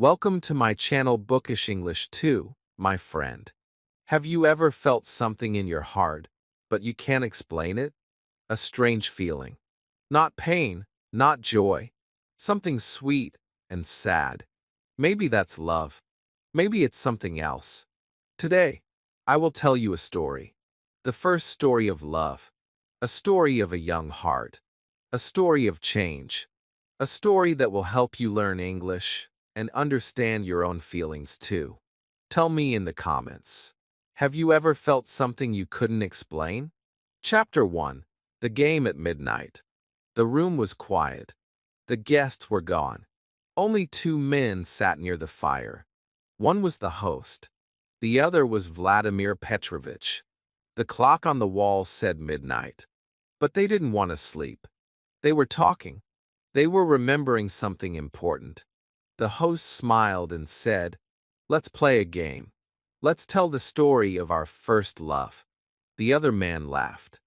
Welcome to my channel Bookish English 2, my friend. Have you ever felt something in your heart, but you can't explain it? A strange feeling. Not pain, not joy. Something sweet and sad. Maybe that's love. Maybe it's something else. Today, I will tell you a story. The first story of love. A story of a young heart. A story of change. A story that will help you learn English and understand your own feelings too. Tell me in the comments. Have you ever felt something you couldn't explain? Chapter 1. The Game at Midnight. The room was quiet. The guests were gone. Only two men sat near the fire. One was the host. The other was Vladimir Petrovich. The clock on the wall said midnight. But they didn't want to sleep. They were talking. They were remembering something important. The host smiled and said, "Let's play a game. Let's tell the story of our first love." The other man laughed.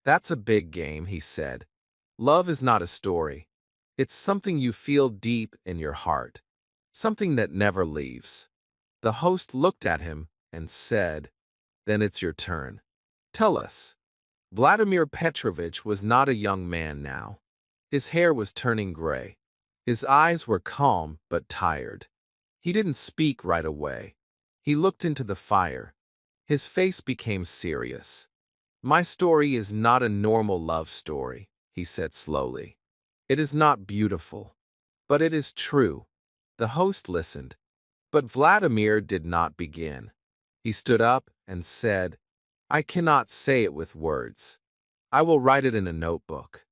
"That's a big game," he said. "Love is not a story. It's something you feel deep in your heart. Something that never leaves." The host looked at him and said, "Then it's your turn. Tell us." Vladimir Petrovich was not a young man now. His hair was turning gray. His eyes were calm but tired. He didn't speak right away. He looked into the fire. His face became serious. "My story is not a normal love story," he said slowly. "It is not beautiful, but it is true." The host listened, but Vladimir did not begin. He stood up and said, "I cannot say it with words. I will write it in a notebook.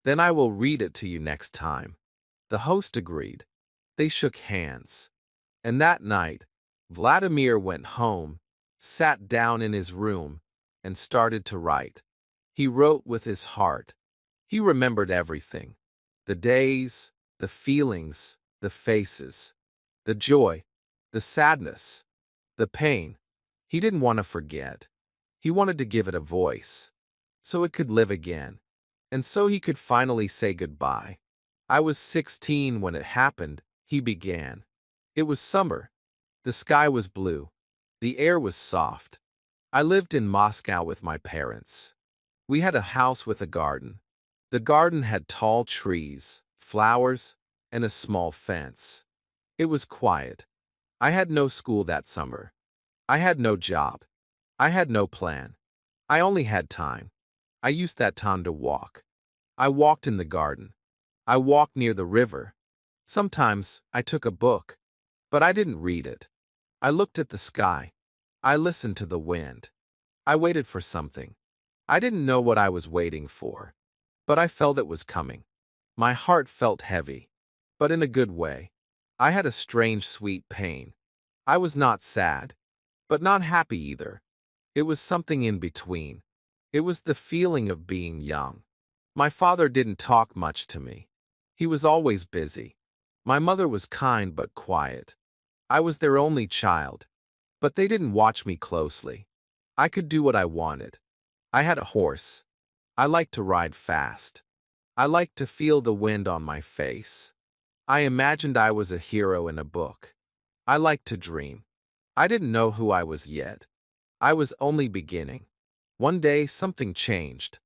Then I will read it to you next time." The host agreed. They shook hands. And that night, Vladimir went home, sat down in his room, and started to write. He wrote with his heart. He remembered everything. The days, the feelings, the faces, the joy, the sadness, the pain. He didn't want to forget. He wanted to give it a voice, so it could live again, and so he could finally say goodbye. "I was 16 when it happened," he began. "It was summer. The sky was blue. The air was soft. I lived in Moscow with my parents. We had a house with a garden. The garden had tall trees, flowers, and a small fence. It was quiet. I had no school that summer. I had no job. I had no plan. I only had time. I used that time to walk. I walked in the garden. I walked near the river. Sometimes I took a book, but I didn't read it. I looked at the sky. I listened to the wind. I waited for something. I didn't know what I was waiting for, but I felt it was coming. My heart felt heavy, but in a good way. I had a strange sweet pain. I was not sad, but not happy either. It was something in between. It was the feeling of being young. My father didn't talk much to me. He was always busy. My mother was kind but quiet. I was their only child, but they didn't watch me closely. I could do what I wanted. I had a horse. I liked to ride fast. I liked to feel the wind on my face. I imagined I was a hero in a book. I liked to dream. I didn't know who I was yet. I was only beginning. One day something changed.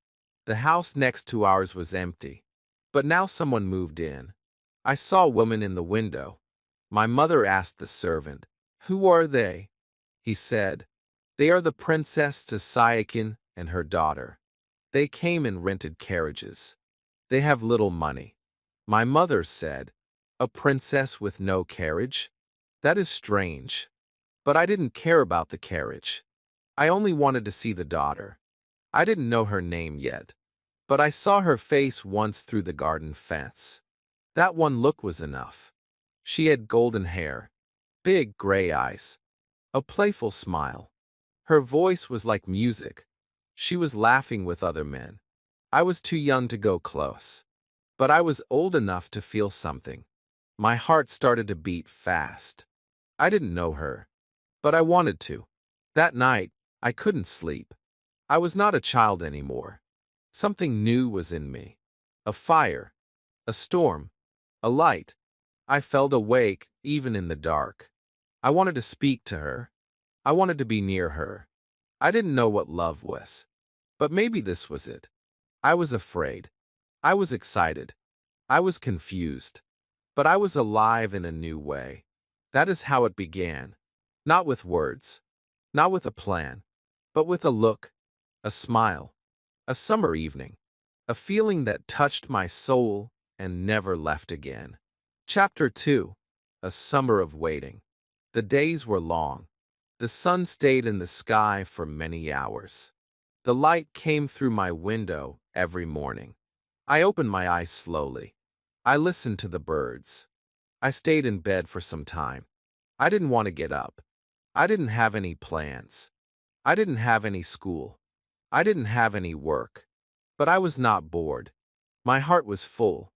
The house next to ours was empty. But now someone moved in. I saw a woman in the window. My mother asked the servant, "Who are they?" He said, "They are the Princess Tsayaakin and her daughter. They came in rented carriages. They have little money." My mother said, "A princess with no carriage? That is strange." But I didn't care about the carriage. I only wanted to see the daughter. I didn't know her name yet, but I saw her face once through the garden fence. That one look was enough. She had golden hair, big gray eyes, a playful smile. Her voice was like music. She was laughing with other men. I was too young to go close, but I was old enough to feel something. My heart started to beat fast. I didn't know her, but I wanted to. That night, I couldn't sleep. I was not a child anymore. Something new was in me. A fire. A storm. A light. I felt awake, even in the dark. I wanted to speak to her. I wanted to be near her. I didn't know what love was. But maybe this was it. I was afraid. I was excited. I was confused. But I was alive in a new way. That is how it began. Not with words. Not with a plan. But with a look. A smile. A summer evening. A feeling that touched my soul and never left again. Chapter 2. A summer of waiting. The days were long. The sun stayed in the sky for many hours. The light came through my window every morning. I opened my eyes slowly. I listened to the birds. I stayed in bed for some time. I didn't want to get up. I didn't have any plans. I didn't have any school. I didn't have any work. But I was not bored. My heart was full.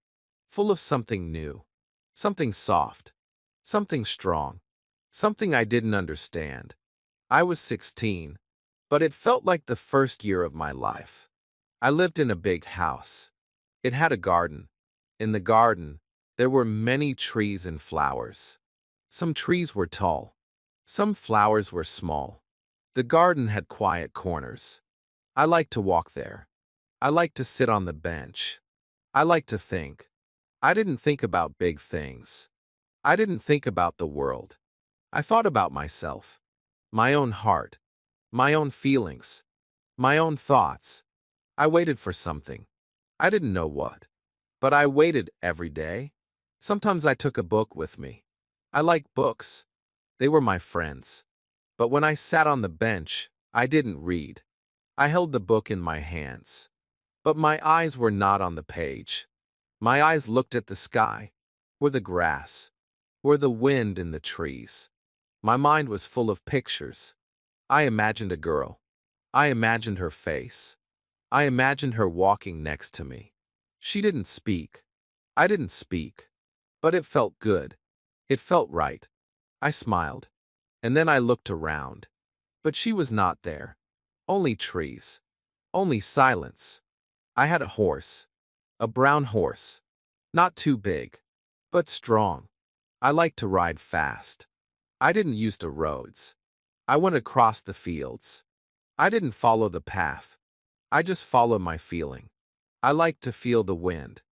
Full of something new. Something soft. Something strong. Something I didn't understand. I was 16, but it felt like the first year of my life. I lived in a big house. It had a garden. In the garden, there were many trees and flowers. Some trees were tall. Some flowers were small. The garden had quiet corners. I liked to walk there. I liked to sit on the bench. I liked to think. I didn't think about big things. I didn't think about the world. I thought about myself, my own heart, my own feelings, my own thoughts. I waited for something. I didn't know what. But I waited every day. Sometimes I took a book with me. I liked books. They were my friends. But when I sat on the bench, I didn't read. I held the book in my hands. But my eyes were not on the page. My eyes looked at the sky, or the grass, or the wind in the trees. My mind was full of pictures. I imagined a girl. I imagined her face. I imagined her walking next to me. She didn't speak. I didn't speak. But it felt good. It felt right. I smiled. And then I looked around. But she was not there. Only trees. Only silence. I had a horse. A brown horse. Not too big. But strong. I liked to ride fast. I didn't use the roads. I went across the fields. I didn't follow the path. I just followed my feeling. I liked to feel the wind.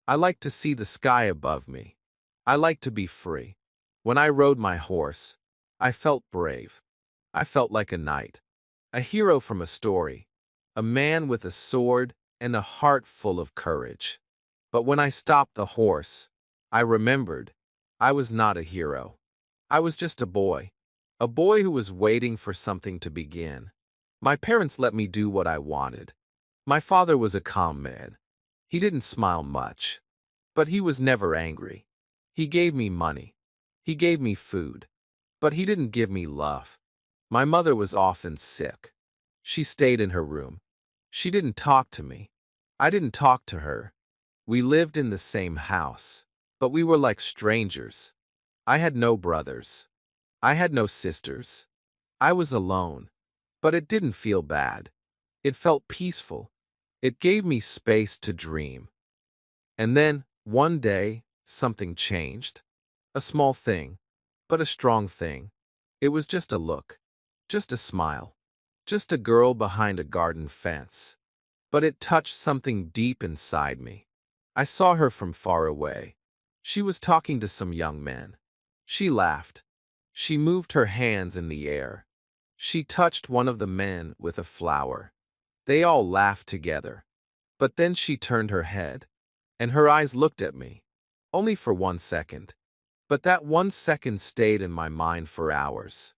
I liked to see the sky above me. I liked to be free. When I rode my horse, I felt brave. I felt like a knight. A hero from a story. A man with a sword and a heart full of courage. But when I stopped the horse, I remembered I was not a hero. I was just a boy who was waiting for something to begin. My parents let me do what I wanted. My father was a calm man. He didn't smile much, but he was never angry. He gave me money. He gave me food, but he didn't give me love. My mother was often sick. She stayed in her room. She didn't talk to me. I didn't talk to her. We lived in the same house, but we were like strangers. I had no brothers. I had no sisters. I was alone, but it didn't feel bad. It felt peaceful. It gave me space to dream. And then, one day, something changed. A small thing, but a strong thing. It was just a look. Just a smile. Just a girl behind a garden fence. But it touched something deep inside me. I saw her from far away. She was talking to some young men. She laughed. She moved her hands in the air. She touched one of the men with a flower. They all laughed together. But then she turned her head, and her eyes looked at me. Only for 1 second. But that 1 second stayed in my mind for hours.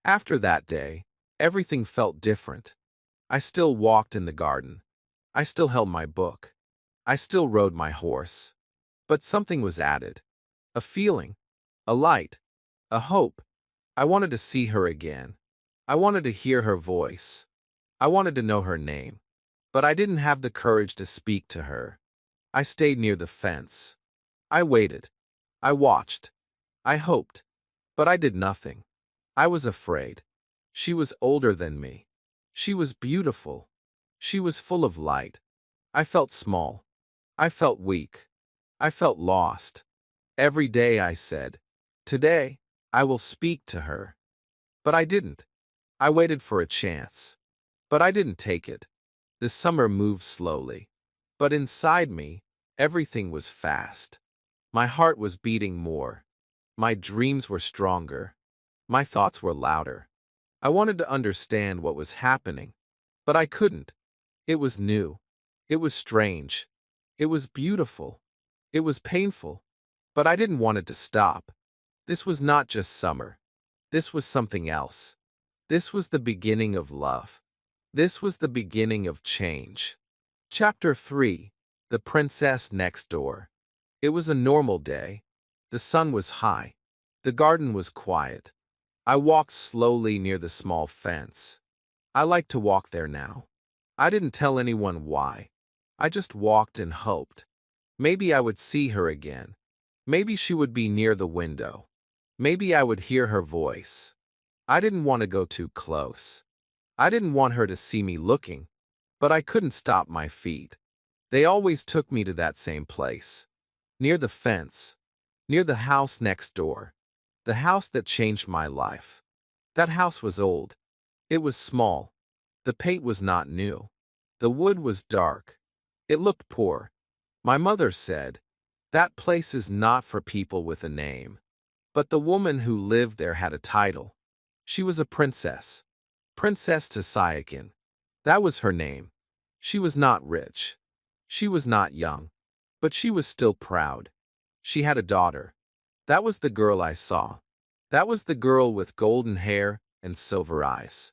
After that day, everything felt different. I still walked in the garden. I still held my book. I still rode my horse. But something was added. A feeling. A light. A hope. I wanted to see her again. I wanted to hear her voice. I wanted to know her name. But I didn't have the courage to speak to her. I stayed near the fence. I waited. I watched. I hoped. But I did nothing. I was afraid. She was older than me. She was beautiful. She was full of light. I felt small. I felt weak. I felt lost. Every day I said, "Today, I will speak to her." But I didn't. I waited for a chance. But I didn't take it. The summer moved slowly. But inside me, everything was fast. My heart was beating more. My dreams were stronger. My thoughts were louder. I wanted to understand what was happening. But I couldn't. It was new. It was strange. It was beautiful. It was painful. But I didn't want it to stop. This was not just summer. This was something else. This was the beginning of love. This was the beginning of change. Chapter 3. The Princess Next Door. It was a normal day. The sun was high. The garden was quiet. I walked slowly near the small fence. I like to walk there now. I didn't tell anyone why. I just walked and hoped. Maybe I would see her again. Maybe she would be near the window. Maybe I would hear her voice. I didn't want to go too close. I didn't want her to see me looking, but I couldn't stop my feet. They always took me to that same place. Near the fence. Near the house next door. The house that changed my life. That house was old. It was small. The paint was not new. The wood was dark. It looked poor. My mother said, "That place is not for people with a name." But the woman who lived there had a title. She was a princess. Princess Tsayakin. That was her name. She was not rich. She was not young. But she was still proud. She had a daughter. That was the girl I saw. That was the girl with golden hair and silver eyes.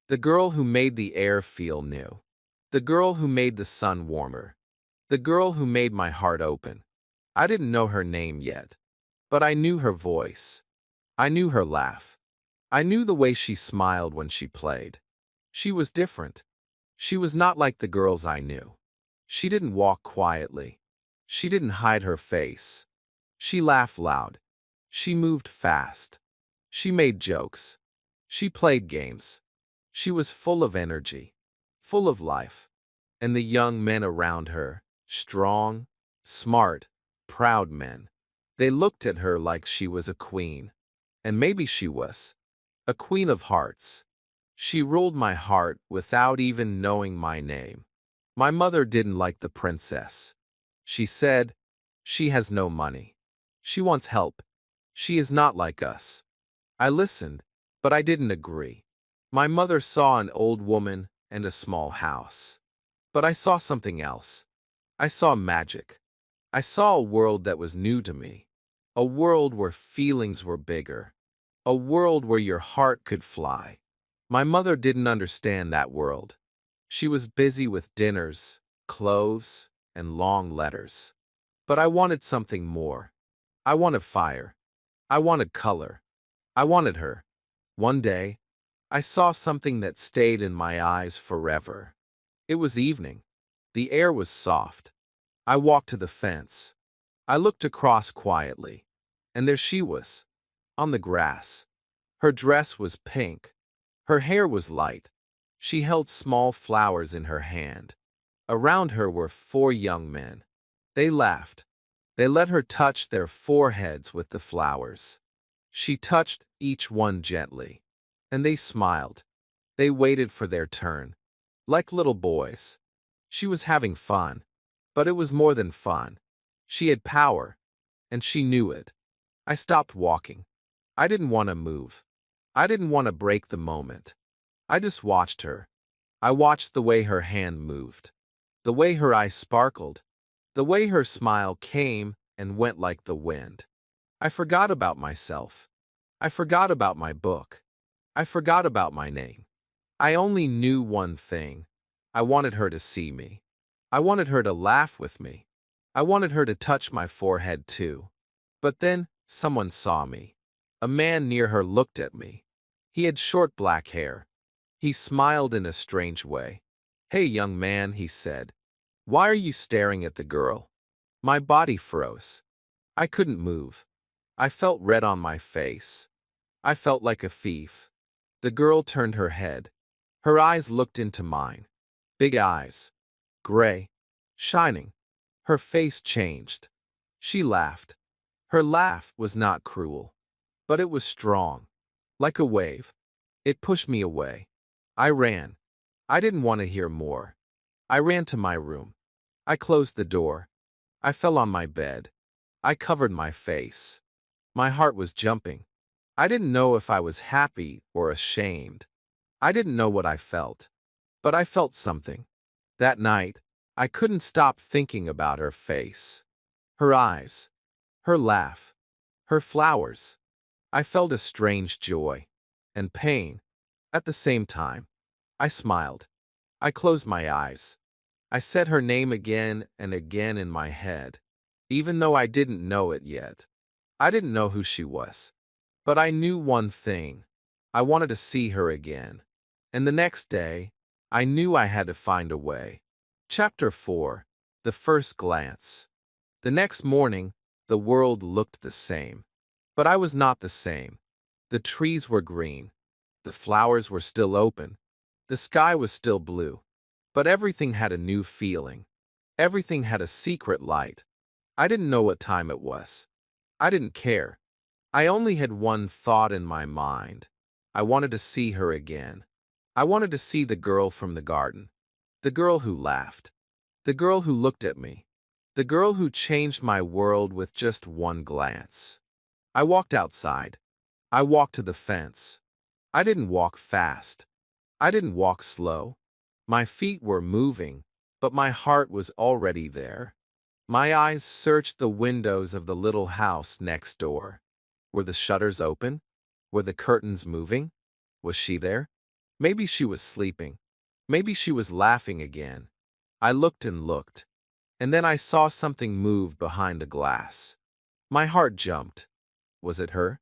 The girl who made the air feel new. The girl who made the sun warmer. The girl who made my heart open. I didn't know her name yet. But I knew her voice. I knew her laugh. I knew the way she smiled when she played. She was different. She was not like the girls I knew. She didn't walk quietly. She didn't hide her face. She laughed loud. She moved fast. She made jokes. She played games. She was full of energy, full of life. And the young men around her, strong, smart, proud men, they looked at her like she was a queen. And maybe she was. A queen of hearts. She ruled my heart without even knowing my name. My mother didn't like the princess. She said, "She has no money. She wants help. She is not like us." I listened, but I didn't agree. My mother saw an old woman and a small house. But I saw something else. I saw magic. I saw a world that was new to me. A world where feelings were bigger. A world where your heart could fly. My mother didn't understand that world. She was busy with dinners, clothes, and long letters. But I wanted something more. I wanted fire. I wanted color. I wanted her. One day, I saw something that stayed in my eyes forever. It was evening. The air was soft. I walked to the fence. I looked across quietly. And there she was, on the grass. Her dress was pink. Her hair was light. She held small flowers in her hand. Around her were 4 young men. They laughed. They let her touch their foreheads with the flowers. She touched each one gently. And they smiled. They waited for their turn. Like little boys. She was having fun. But it was more than fun. She had power. And she knew it. I stopped walking. I didn't want to move. I didn't want to break the moment. I just watched her. I watched the way her hand moved. The way her eyes sparkled. The way her smile came and went like the wind. I forgot about myself. I forgot about my book. I forgot about my name. I only knew one thing. I wanted her to see me. I wanted her to laugh with me. I wanted her to touch my forehead too. But then, someone saw me. A man near her looked at me. He had short black hair. He smiled in a strange way. "Hey, young man," he said. "Why are you staring at the girl?" My body froze. I couldn't move. I felt red on my face. I felt like a thief. The girl turned her head. Her eyes looked into mine. Big eyes. Gray. Shining. Her face changed. She laughed. Her laugh was not cruel, but it was strong, like a wave. It pushed me away. I ran. I didn't want to hear more. I ran to my room. I closed the door. I fell on my bed. I covered my face. My heart was jumping. I didn't know if I was happy or ashamed. I didn't know what I felt. But I felt something. That night, I couldn't stop thinking about her face. Her eyes. Her laugh. Her flowers. I felt a strange joy. And pain. At the same time. I smiled. I closed my eyes. I said her name again and again in my head. Even though I didn't know it yet. I didn't know who she was. But I knew one thing. I wanted to see her again. And the next day, I knew I had to find a way. Chapter 4. The First Glance. The next morning, the world looked the same. But I was not the same. The trees were green. The flowers were still open. The sky was still blue. But everything had a new feeling. Everything had a secret light. I didn't know what time it was. I didn't care. I only had one thought in my mind. I wanted to see her again. I wanted to see the girl from the garden. The girl who laughed. The girl who looked at me. The girl who changed my world with just one glance. I walked outside. I walked to the fence. I didn't walk fast. I didn't walk slow. My feet were moving, but my heart was already there. My eyes searched the windows of the little house next door. Were the shutters open? Were the curtains moving? Was she there? Maybe she was sleeping. Maybe she was laughing again. I looked and looked. And then I saw something move behind a glass. My heart jumped. Was it her?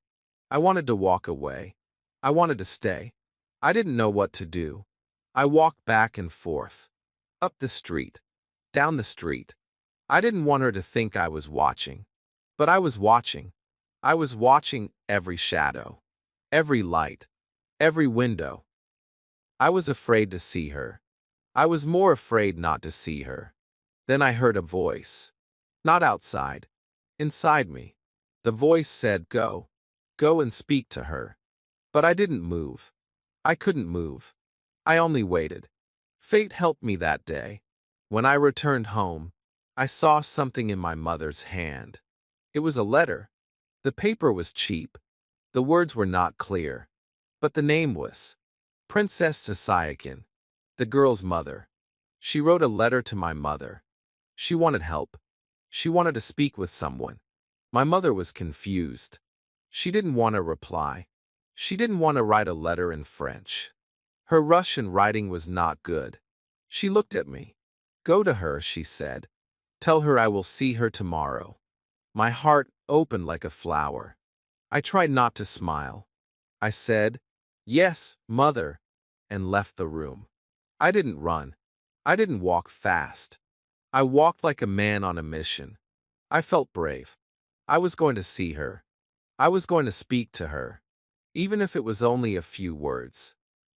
I wanted to walk away. I wanted to stay. I didn't know what to do. I walked back and forth. Up the street. Down the street. I didn't want her to think I was watching. But I was watching. I was watching every shadow. Every light. Every window. I was afraid to see her. I was more afraid not to see her. Then I heard a voice. Not outside. Inside me. The voice said, "Go. Go and speak to her." But I didn't move. I couldn't move. I only waited. Fate helped me that day. When I returned home, I saw something in my mother's hand. It was a letter. The paper was cheap. The words were not clear. But the name was Princess Sasayakin, the girl's mother. She wrote a letter to my mother. She wanted help. She wanted to speak with someone. My mother was confused. She didn't want to reply. She didn't want to write a letter in French. Her Russian writing was not good. She looked at me. "Go to her," she said. "Tell her I will see her tomorrow." My heart opened like a flower. I tried not to smile. I said, "Yes, Mother," and left the room. I didn't run. I didn't walk fast. I walked like a man on a mission. I felt brave. I was going to see her. I was going to speak to her. Even if it was only a few words.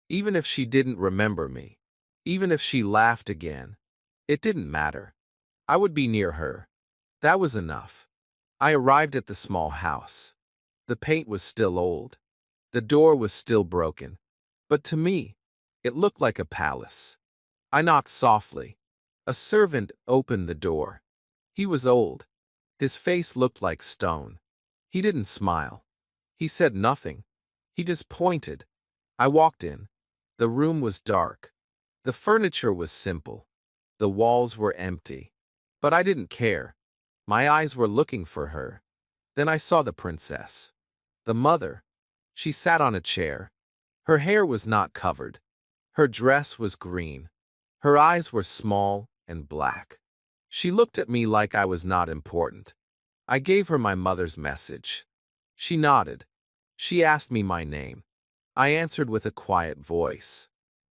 Even if she didn't remember me. Even if she laughed again. It didn't matter. I would be near her. That was enough. I arrived at the small house. The paint was still old. The door was still broken. But to me, it looked like a palace. I knocked softly. A servant opened the door. He was old. His face looked like stone. He didn't smile. He said nothing. He just pointed. I walked in. The room was dark. The furniture was simple. The walls were empty. But I didn't care. My eyes were looking for her. Then I saw the princess. The mother. She sat on a chair. Her hair was not covered. Her dress was green. Her eyes were small and black. She looked at me like I was not important. I gave her my mother's message. She nodded. She asked me my name. I answered with a quiet voice.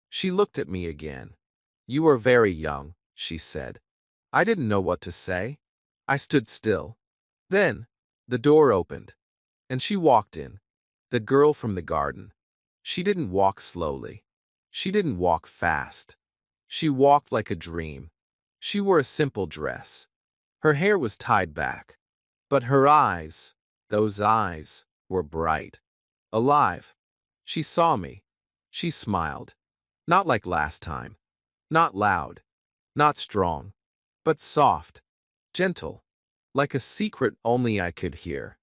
She looked at me again. "You are very young," she said. I didn't know what to say. I stood still. Then, the door opened. And she walked in. The girl from the garden. She didn't walk slowly. She didn't walk fast. She walked like a dream. She wore a simple dress. Her hair was tied back. But her eyes, those eyes, were bright, alive. She saw me. She smiled. Not like last time. Not loud. Not strong. But soft. Gentle. Like a secret only I could hear.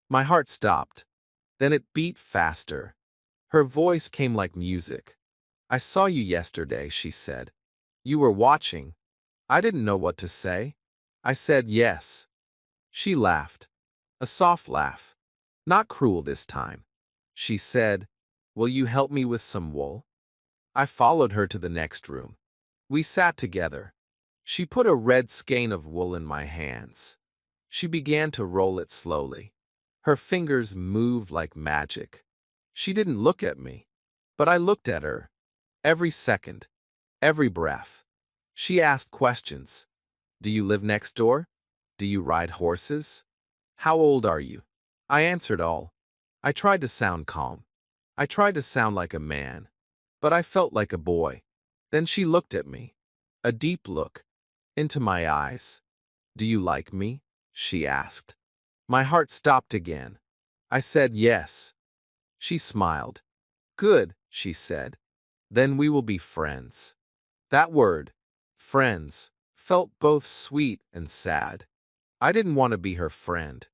My heart stopped. Then it beat faster. Her voice came like music. I saw you yesterday, she said. You were watching. I didn't know what to say. I said yes. She laughed. A soft laugh. Not cruel this time. She said, "Will you help me with some wool?" I followed her to the next room. We sat together. She put a red skein of wool in my hands. She began to roll it slowly. Her fingers moved like magic. She didn't look at me, but I looked at her. Every second, every breath. She asked questions. Do you live next door? Do you ride horses? How old are you? I answered all. I tried to sound calm. I tried to sound like a man, but I felt like a boy. Then she looked at me. A deep look. Into my eyes. Do you like me? She asked. My heart stopped again. I said yes. She smiled. Good, she said. Then we will be friends. That word, friends, felt both sweet and sad. I didn't want to be her friend.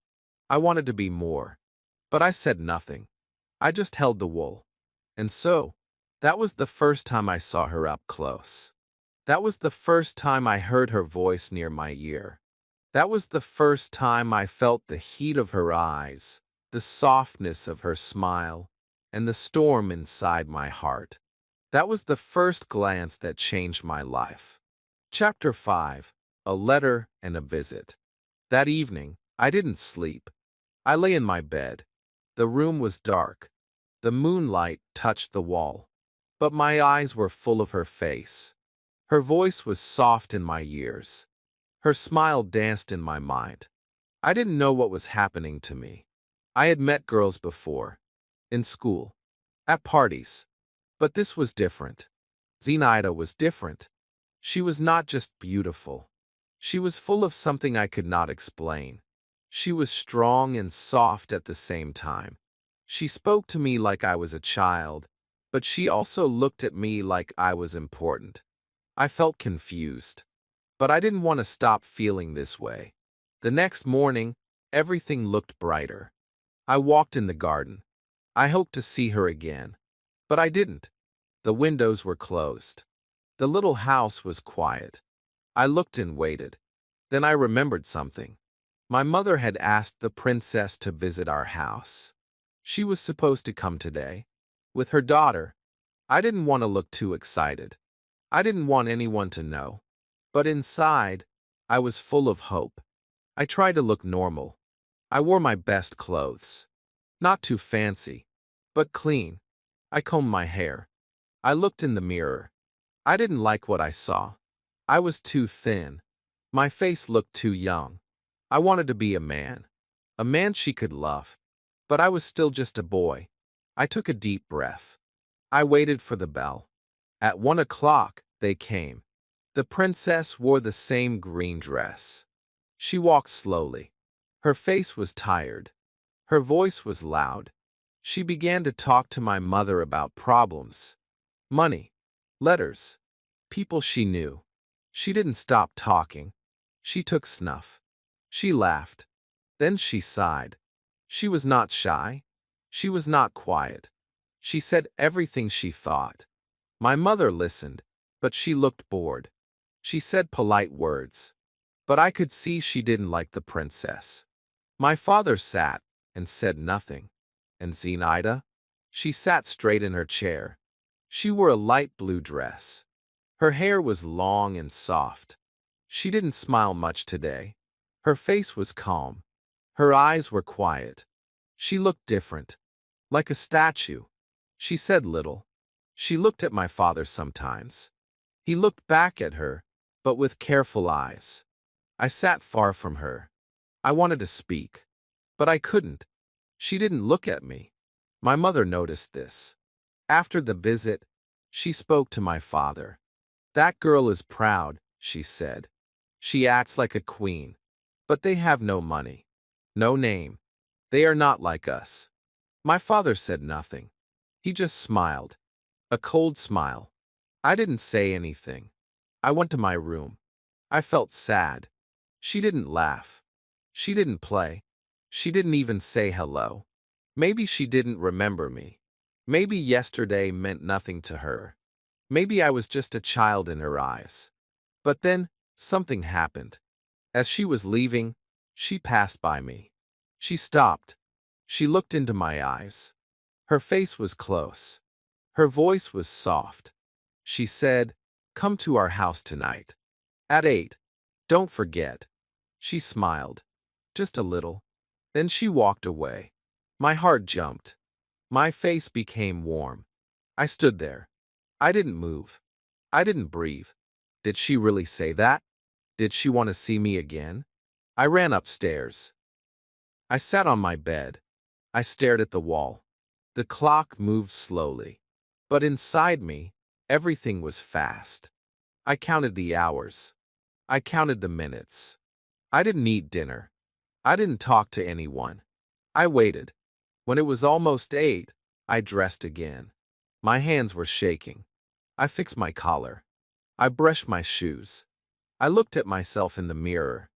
I wanted to be more. But I said nothing. I just held the wool. And so, that was the first time I saw her up close. That was the first time I heard her voice near my ear. That was the first time I felt the heat of her eyes, the softness of her smile, and the storm inside my heart. That was the first glance that changed my life. Chapter 5. A Letter and a Visit. That evening, I didn't sleep. I lay in my bed. The room was dark. The moonlight touched the wall. But my eyes were full of her face. Her voice was soft in my ears. Her smile danced in my mind. I didn't know what was happening to me. I had met girls before. In school. At parties. But this was different. Zenaida was different. She was not just beautiful. She was full of something I could not explain. She was strong and soft at the same time. She spoke to me like I was a child, but she also looked at me like I was important. I felt confused. But I didn't want to stop feeling this way. The next morning, everything looked brighter. I walked in the garden. I hoped to see her again. But I didn't. The windows were closed. The little house was quiet. I looked and waited. Then I remembered something. My mother had asked the princess to visit our house. She was supposed to come today. With her daughter. I didn't want to look too excited. I didn't want anyone to know. But inside, I was full of hope. I tried to look normal. I wore my best clothes. Not too fancy, but clean. I combed my hair. I looked in the mirror. I didn't like what I saw. I was too thin. My face looked too young. I wanted to be a man. A man she could love. But I was still just a boy. I took a deep breath. I waited for the bell. At 1 o'clock, they came. The princess wore the same green dress. She walked slowly. Her face was tired. Her voice was loud. She began to talk to my mother about problems. Money. Letters. People she knew. She didn't stop talking. She took snuff. She laughed. Then she sighed. She was not shy. She was not quiet. She said everything she thought. My mother listened, but she looked bored. She said polite words. But I could see she didn't like the princess. My father sat and said nothing. And Zenaida? She sat straight in her chair. She wore a light blue dress. Her hair was long and soft. She didn't smile much today. Her face was calm. Her eyes were quiet. She looked different. Like a statue. She said little. She looked at my father sometimes. He looked back at her, but with careful eyes. I sat far from her. I wanted to speak. But I couldn't. She didn't look at me. My mother noticed this. After the visit, she spoke to my father. That girl is proud, she said. She acts like a queen. But they have no money. No name. They are not like us. My father said nothing. He just smiled. A cold smile. I didn't say anything. I went to my room. I felt sad. She didn't laugh. She didn't play. She didn't even say hello. Maybe she didn't remember me. Maybe yesterday meant nothing to her. Maybe I was just a child in her eyes. But then, something happened. As she was leaving, she passed by me. She stopped. She looked into my eyes. Her face was close. Her voice was soft. She said, "Come to our house tonight. At 8. Don't forget." She smiled. Just a little. Then she walked away. My heart jumped. My face became warm. I stood there. I didn't move. I didn't breathe. Did she really say that? Did she want to see me again? I ran upstairs. I sat on my bed. I stared at the wall. The clock moved slowly. But inside me, everything was fast. I counted the hours. I counted the minutes. I didn't eat dinner. I didn't talk to anyone. I waited. When it was almost 8, I dressed again. My hands were shaking. I fixed my collar. I brushed my shoes. I looked at myself in the mirror.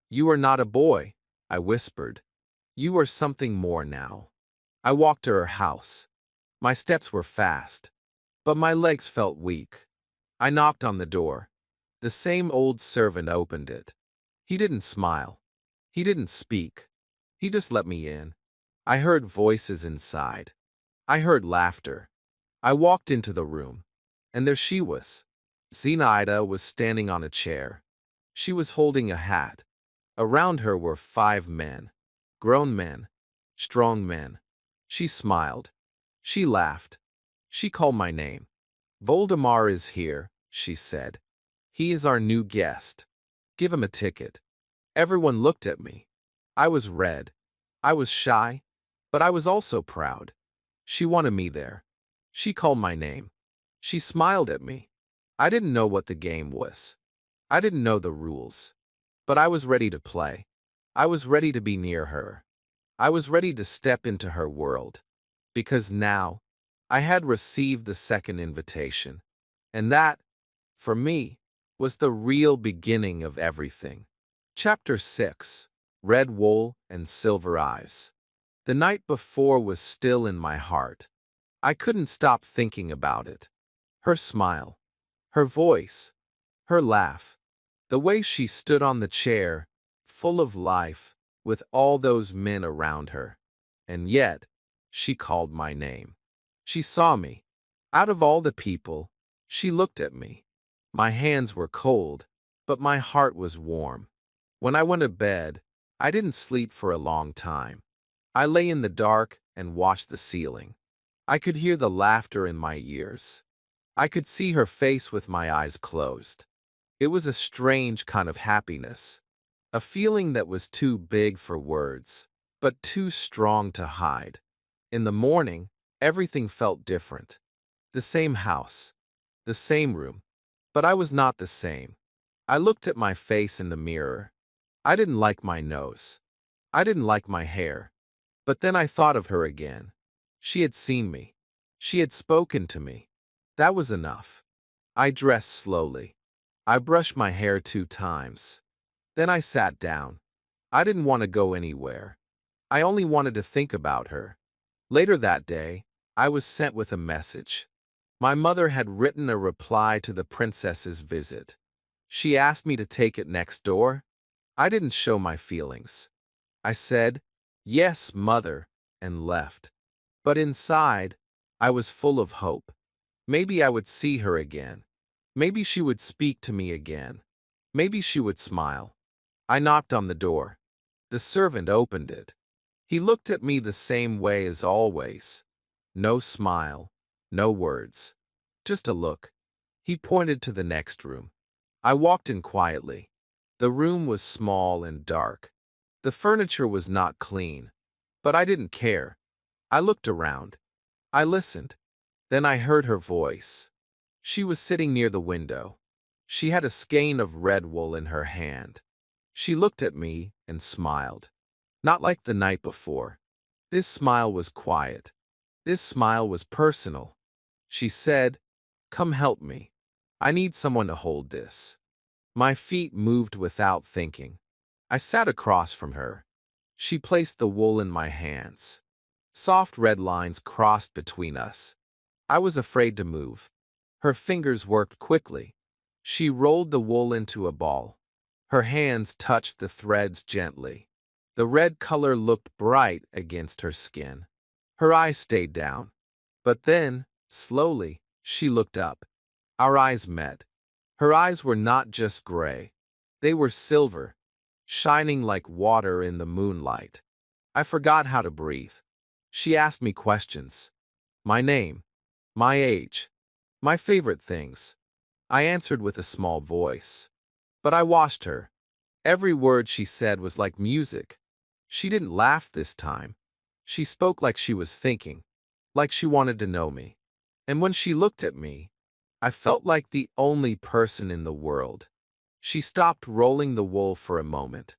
"You are not a boy," I whispered. "You are something more now." I walked to her house. My steps were fast, but my legs felt weak. I knocked on the door. The same old servant opened it. He didn't smile. He didn't speak. He just let me in. I heard voices inside. I heard laughter. I walked into the room, and there she was. Zinaida was standing on a chair. She was holding a hat. Around her were 5 men. Grown men. Strong men. She smiled. She laughed. She called my name. "Voldemar is here," she said. "He is our new guest. Give him a ticket." Everyone looked at me. I was red. I was shy, but I was also proud. She wanted me there. She called my name. She smiled at me. I didn't know what the game was. I didn't know the rules. But I was ready to play. I was ready to be near her. I was ready to step into her world. Because now, I had received the second invitation. And that, for me, was the real beginning of everything. Chapter 6. Red Wool and Silver Eyes. The night before was still in my heart. I couldn't stop thinking about it. Her smile. Her voice. Her laugh. The way she stood on the chair, full of life, with all those men around her. And yet, she called my name. She saw me. Out of all the people, she looked at me. My hands were cold, but my heart was warm. When I went to bed, I didn't sleep for a long time. I lay in the dark and watched the ceiling. I could hear the laughter in my ears. I could see her face with my eyes closed. It was a strange kind of happiness, a feeling that was too big for words, but too strong to hide. In the morning, everything felt different. The same house, the same room, but I was not the same. I looked at my face in the mirror. I didn't like my nose. I didn't like my hair. But then I thought of her again. She had seen me. She had spoken to me. That was enough. I dressed slowly. I brushed my hair 2 times. Then I sat down. I didn't want to go anywhere. I only wanted to think about her. Later that day, I was sent with a message. My mother had written a reply to the princess's visit. She asked me to take it next door. I didn't show my feelings. I said, "Yes, mother," and left. But inside, I was full of hope. Maybe I would see her again. Maybe she would speak to me again. Maybe she would smile. I knocked on the door. The servant opened it. He looked at me the same way as always. No smile, no words. Just a look. He pointed to the next room. I walked in quietly. The room was small and dark. The furniture was not clean. But I didn't care. I looked around. I listened. Then I heard her voice. She was sitting near the window. She had a skein of red wool in her hand. She looked at me and smiled. Not like the night before. This smile was quiet. This smile was personal. She said, "Come help me. I need someone to hold this." My feet moved without thinking. I sat across from her. She placed the wool in my hands. Soft red lines crossed between us. I was afraid to move. Her fingers worked quickly. She rolled the wool into a ball. Her hands touched the threads gently. The red color looked bright against her skin. Her eyes stayed down. But then, slowly, she looked up. Our eyes met. Her eyes were not just gray. They were silver, shining like water in the moonlight. I forgot how to breathe. She asked me questions. My name, my age, my favorite things. I answered with a small voice. But I watched her. Every word she said was like music. She didn't laugh this time. She spoke like she was thinking, like she wanted to know me. And when she looked at me, I felt like the only person in the world. She stopped rolling the wool for a moment.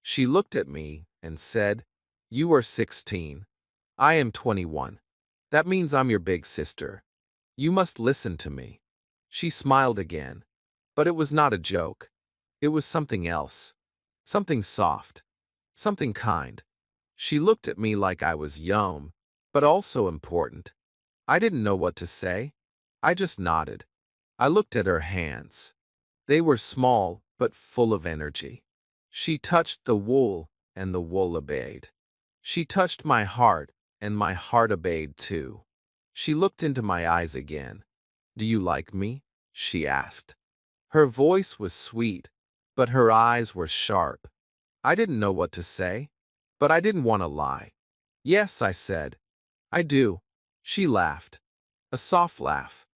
She looked at me and said, "You are 16. I am 21. That means I'm your big sister. You must listen to me." She smiled again. But it was not a joke. It was something else. Something soft. Something kind. She looked at me like I was young, but also important. I didn't know what to say. I just nodded. I looked at her hands. They were small, but full of energy. She touched the wool, and the wool obeyed. She touched my heart, and my heart obeyed too. She looked into my eyes again. "Do you like me?" she asked. Her voice was sweet, but her eyes were sharp. I didn't know what to say, but I didn't want to lie. "Yes," I said. "I do." She laughed. A soft laugh.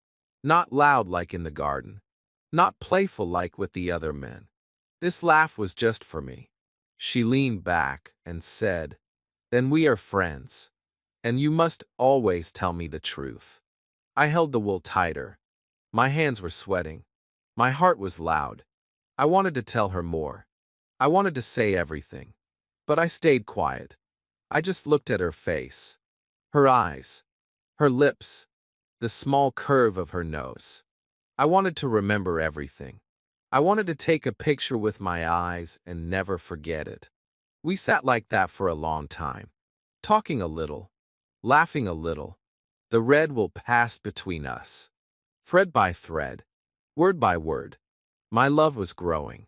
Not loud like in the garden. Not playful like with the other men. This laugh was just for me. She leaned back and said, "Then we are friends. And you must always tell me the truth." I held the wool tighter. My hands were sweating. My heart was loud. I wanted to tell her more. I wanted to say everything. But I stayed quiet. I just looked at her face. Her eyes. Her lips. The small curve of her nose. I wanted to remember everything. I wanted to take a picture with my eyes and never forget it. We sat like that for a long time, talking a little, laughing a little. The red wool passed between us. Thread by thread, word by word. My love was growing.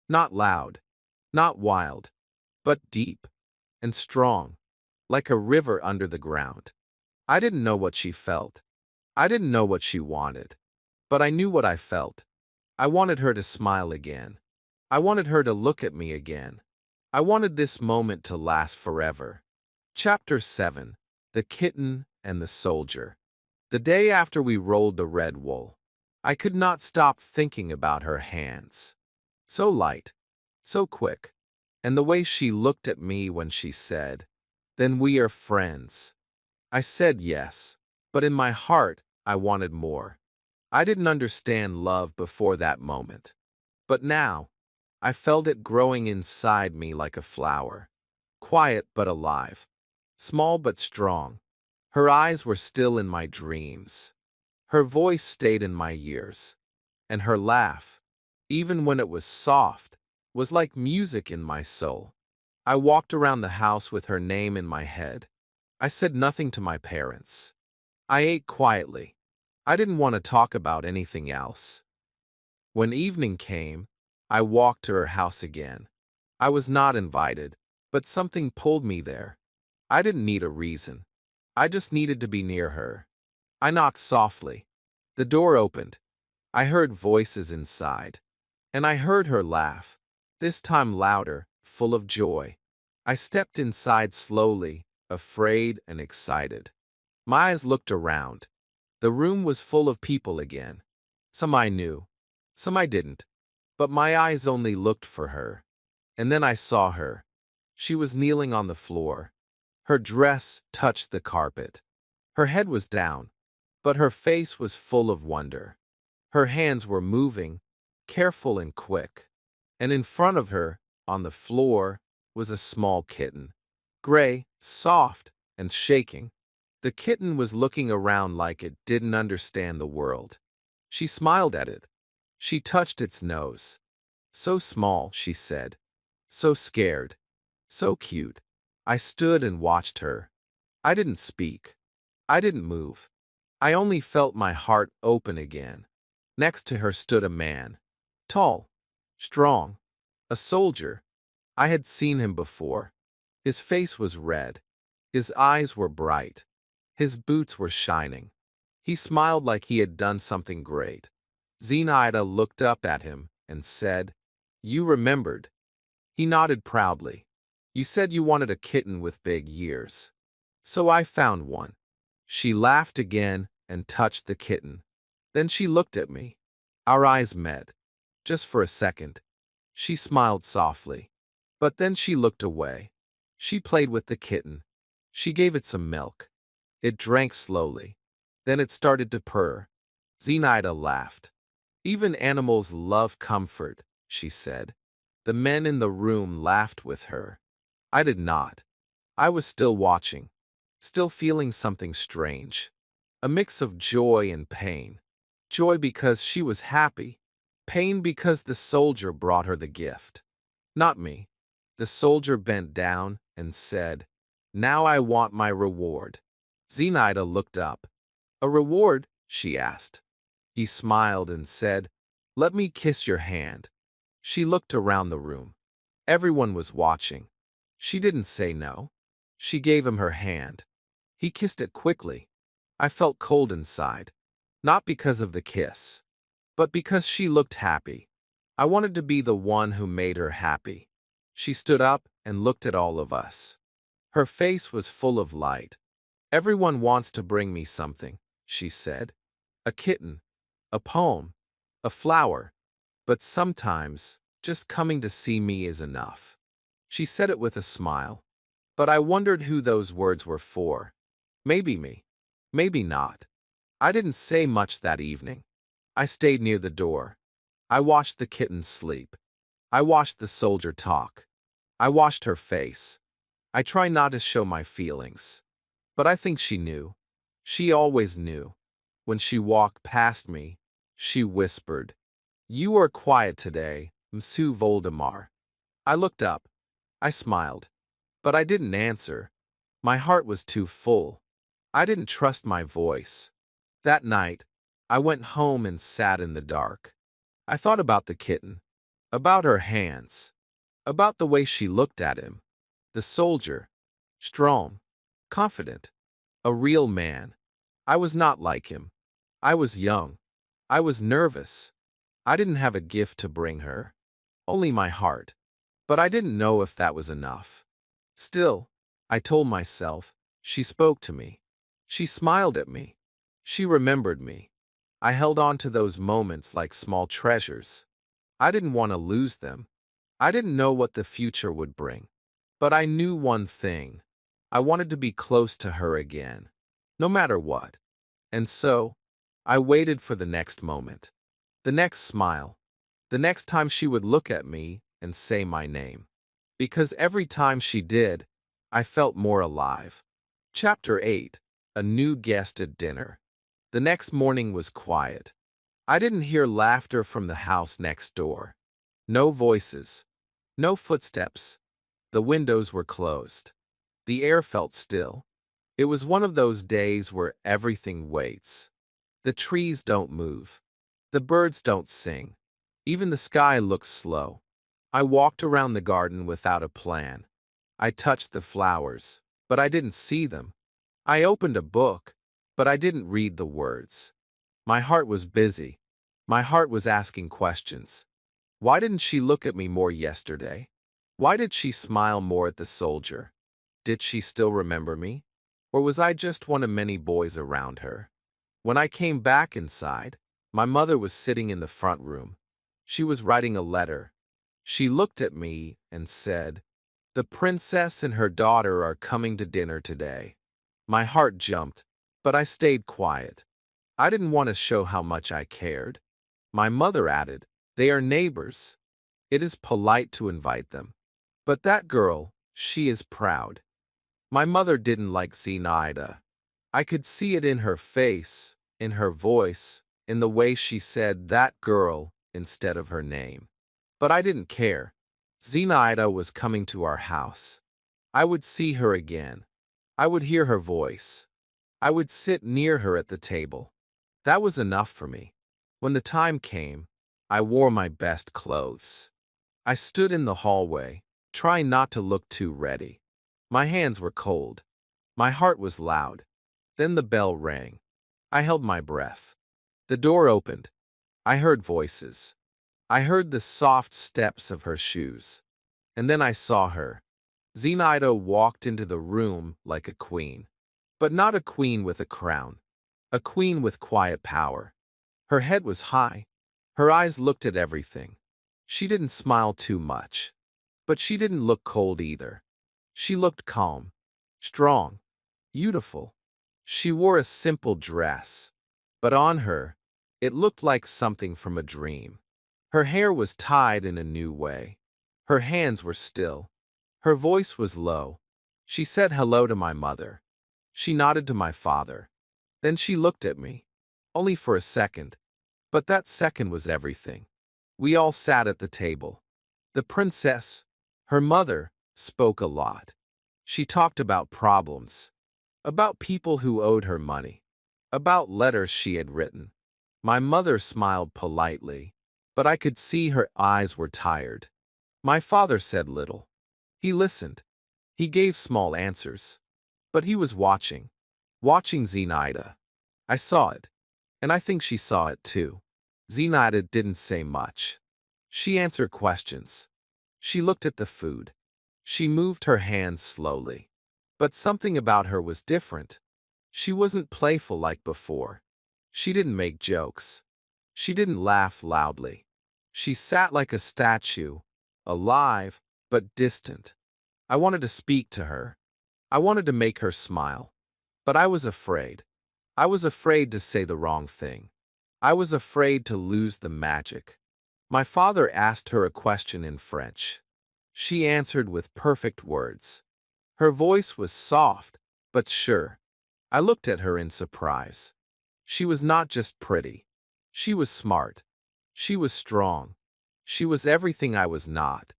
Not loud, not wild, but deep and strong, like a river under the ground. I didn't know what she felt. I didn't know what she wanted. But I knew what I felt. I wanted her to smile again. I wanted her to look at me again. I wanted this moment to last forever. Chapter 7. The Kitten and the Soldier. The day after we rolled the red wool, I could not stop thinking about her hands. So light, so quick, and the way she looked at me when she said, "Then we are friends." I said yes, but in my heart, I wanted more. I didn't understand love before that moment. But now, I felt it growing inside me like a flower. Quiet but alive. Small but strong. Her eyes were still in my dreams. Her voice stayed in my ears. And her laugh, even when it was soft, was like music in my soul. I walked around the house with her name in my head. I said nothing to my parents. I ate quietly. I didn't want to talk about anything else. When evening came, I walked to her house again. I was not invited, but something pulled me there. I didn't need a reason. I just needed to be near her. I knocked softly. The door opened. I heard voices inside. And I heard her laugh, this time louder, full of joy. I stepped inside slowly, afraid and excited. My eyes looked around. The room was full of people again. Some I knew, some I didn't. But my eyes only looked for her. And then I saw her. She was kneeling on the floor. Her dress touched the carpet. Her head was down, but her face was full of wonder. Her hands were moving, careful and quick. And in front of her, on the floor, was a small kitten. gray, soft, and shaking. The kitten was looking around like it didn't understand the world. She smiled at it. She touched its nose. So small, she said. So scared. So cute. I stood and watched her. I didn't speak. I didn't move. I only felt my heart open again. Next to her stood a man. Tall. Strong. A soldier. I had seen him before. His face was red. His eyes were bright. His boots were shining. He smiled like he had done something great. Zenaida looked up at him and said, "You remembered." He nodded proudly. "You said you wanted a kitten with big ears. So I found one." She laughed again and touched the kitten. Then she looked at me. Our eyes met. Just for a second. She smiled softly. But then she looked away. She played with the kitten. She gave it some milk. It drank slowly. Then it started to purr. Zenaida laughed. "Even animals love comfort," she said. The men in the room laughed with her. I did not. I was still watching. Still feeling something strange. A mix of joy and pain. Joy because she was happy. Pain because the soldier brought her the gift. Not me. The soldier bent down and said, "Now I want my reward." Zenaida looked up. "A reward?" she asked. He smiled and said, "Let me kiss your hand." She looked around the room. Everyone was watching. She didn't say no. She gave him her hand. He kissed it quickly. I felt cold inside. Not because of the kiss, but because she looked happy. I wanted to be the one who made her happy. She stood up and looked at all of us. Her face was full of light. "Everyone wants to bring me something," she said. "A kitten, a poem, a flower. But sometimes, just coming to see me is enough." She said it with a smile. But I wondered who those words were for. Maybe me. Maybe not. I didn't say much that evening. I stayed near the door. I watched the kitten sleep. I watched the soldier talk. I watched her face. I try not to show my feelings. But I think she knew. She always knew. When she walked past me, she whispered, "You are quiet today, M'sieu Voldemar." I looked up. I smiled. But I didn't answer. My heart was too full. I didn't trust my voice. That night, I went home and sat in the dark. I thought about the kitten. About her hands. About the way she looked at him. The soldier. Strong. Confident. A real man. I was not like him. I was young. I was nervous. I didn't have a gift to bring her. Only my heart. But I didn't know if that was enough. Still, I told myself, she spoke to me. She smiled at me. She remembered me. I held on to those moments like small treasures. I didn't want to lose them. I didn't know what the future would bring. But I knew one thing. I wanted to be close to her again. No matter what. And so, I waited for the next moment. The next smile. The next time she would look at me and say my name. Because every time she did, I felt more alive. Chapter 8. A New Guest at Dinner. The next morning was quiet. I didn't hear laughter from the house next door. No voices. No footsteps. The windows were closed. The air felt still. It was one of those days where everything waits. The trees don't move. The birds don't sing. Even the sky looks slow. I walked around the garden without a plan. I touched the flowers, but I didn't see them. I opened a book, but I didn't read the words. My heart was busy. My heart was asking questions. Why didn't she look at me more yesterday? Why did she smile more at the soldier? Did she still remember me? Or was I just one of many boys around her? When I came back inside, my mother was sitting in the front room. She was writing a letter. She looked at me and said, "The princess and her daughter are coming to dinner today." My heart jumped, but I stayed quiet. I didn't want to show how much I cared. My mother added, "They are neighbors. It is polite to invite them. But that girl, she is proud. My mother didn't like Zinaida. I could see it in her face, in her voice, in the way she said that girl instead of her name. But I didn't care. Zinaida was coming to our house. I would see her again. I would hear her voice. I would sit near her at the table. That was enough for me. When the time came, I wore my best clothes. I stood in the hallway, trying not to look too ready. My hands were cold. My heart was loud. Then the bell rang. I held my breath. The door opened. I heard voices. I heard the soft steps of her shoes. And then I saw her. Zinaida walked into the room like a queen. But not a queen with a crown. A queen with quiet power. Her head was high. Her eyes looked at everything. She didn't smile too much. But she didn't look cold either. She looked calm, strong, beautiful. She wore a simple dress. But on her, it looked like something from a dream. Her hair was tied in a new way. Her hands were still. Her voice was low. She said hello to my mother. She nodded to my father. Then she looked at me. Only for a second. But that second was everything. We all sat at the table. The princess, her mother, spoke a lot. She talked about problems. About people who owed her money. About letters she had written. My mother smiled politely, but I could see her eyes were tired. My father said little. He listened. He gave small answers. But he was watching. Watching Zinaida. I saw it. And I think she saw it too. Zinaida didn't say much. She answered questions. She looked at the food. She moved her hands slowly. But something about her was different. She wasn't playful like before. She didn't make jokes. She didn't laugh loudly. She sat like a statue, alive, but distant. I wanted to speak to her. I wanted to make her smile. But I was afraid. I was afraid to say the wrong thing. I was afraid to lose the magic. My father asked her a question in French. She answered with perfect words. Her voice was soft, but sure. I looked at her in surprise. She was not just pretty. She was smart. She was strong. She was everything I was not.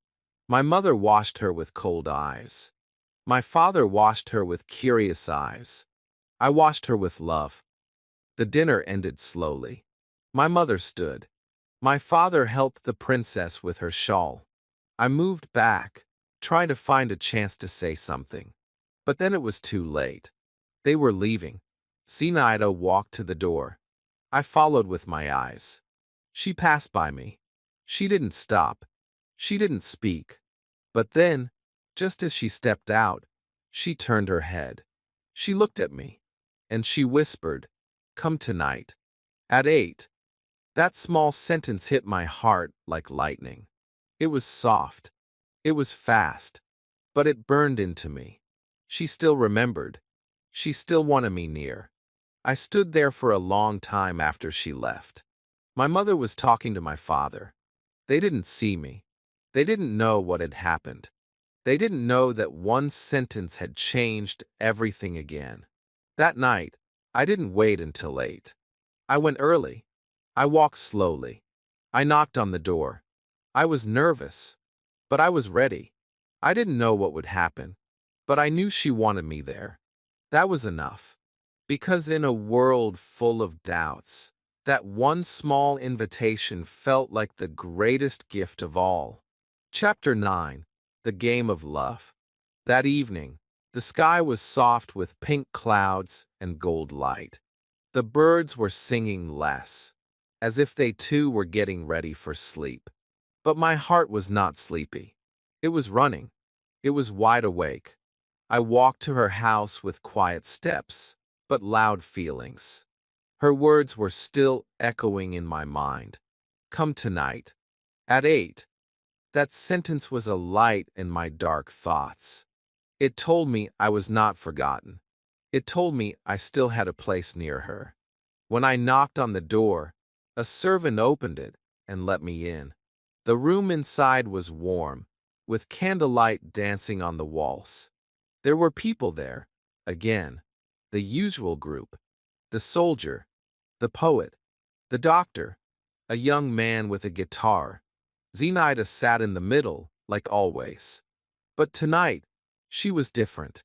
My mother washed her with cold eyes. My father washed her with curious eyes. I washed her with love. The dinner ended slowly. My mother stood. My father helped the princess with her shawl. I moved back, trying to find a chance to say something. But then it was too late. They were leaving. Zinaida walked to the door. I followed with my eyes. She passed by me. She didn't stop. She didn't speak. But then, just as she stepped out, she turned her head. She looked at me. And she whispered, "Come tonight. At 8. That small sentence hit my heart like lightning. It was soft. It was fast. But it burned into me. She still remembered. She still wanted me near. I stood there for a long time after she left. My mother was talking to my father. They didn't see me. They didn't know what had happened. They didn't know that one sentence had changed everything again. That night, I didn't wait until 8. I went early. I walked slowly. I knocked on the door. I was nervous, but I was ready. I didn't know what would happen, but I knew she wanted me there. That was enough. Because in a world full of doubts, that one small invitation felt like the greatest gift of all. Chapter 9. The Game of Love. That evening, the sky was soft with pink clouds and gold light. The birds were singing less, as if they too were getting ready for sleep. But my heart was not sleepy. It was running. It was wide awake. I walked to her house with quiet steps, but loud feelings. Her words were still echoing in my mind. Come tonight. At 8. That sentence was a light in my dark thoughts. It told me I was not forgotten. It told me I still had a place near her. When I knocked on the door, a servant opened it and let me in. The room inside was warm, with candlelight dancing on the walls. There were people there, again, the usual group, the soldier, the poet, the doctor, a young man with a guitar. Zenaida sat in the middle, like always. But tonight, she was different.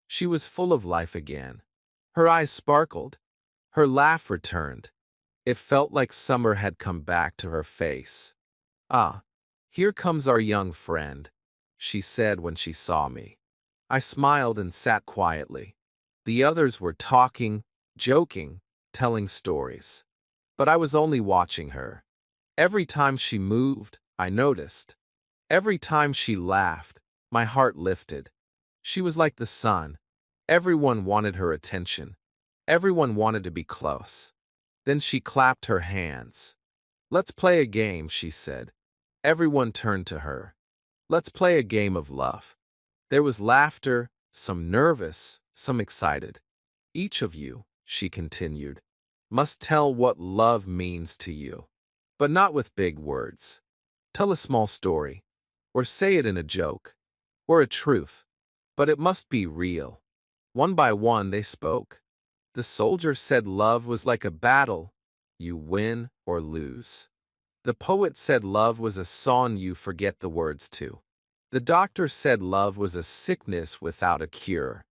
She was full of life again. Her eyes sparkled. Her laugh returned. It felt like summer had come back to her face. "Ah, here comes our young friend," she said when she saw me. I smiled and sat quietly. The others were talking, joking, telling stories. But I was only watching her. Every time she moved, I noticed. Every time she laughed, my heart lifted. She was like the sun. Everyone wanted her attention. Everyone wanted to be close. Then she clapped her hands. "Let's play a game," she said. Everyone turned to her. "Let's play a game of love." There was laughter, some nervous, some excited. "Each of you," she continued, "must tell what love means to you. But not with big words. Tell a small story, or say it in a joke, or a truth. But it must be real." One by one they spoke. The soldier said love was like a battle. You win or lose. The poet said love was a song you forget the words to. The doctor said love was a sickness without a cure.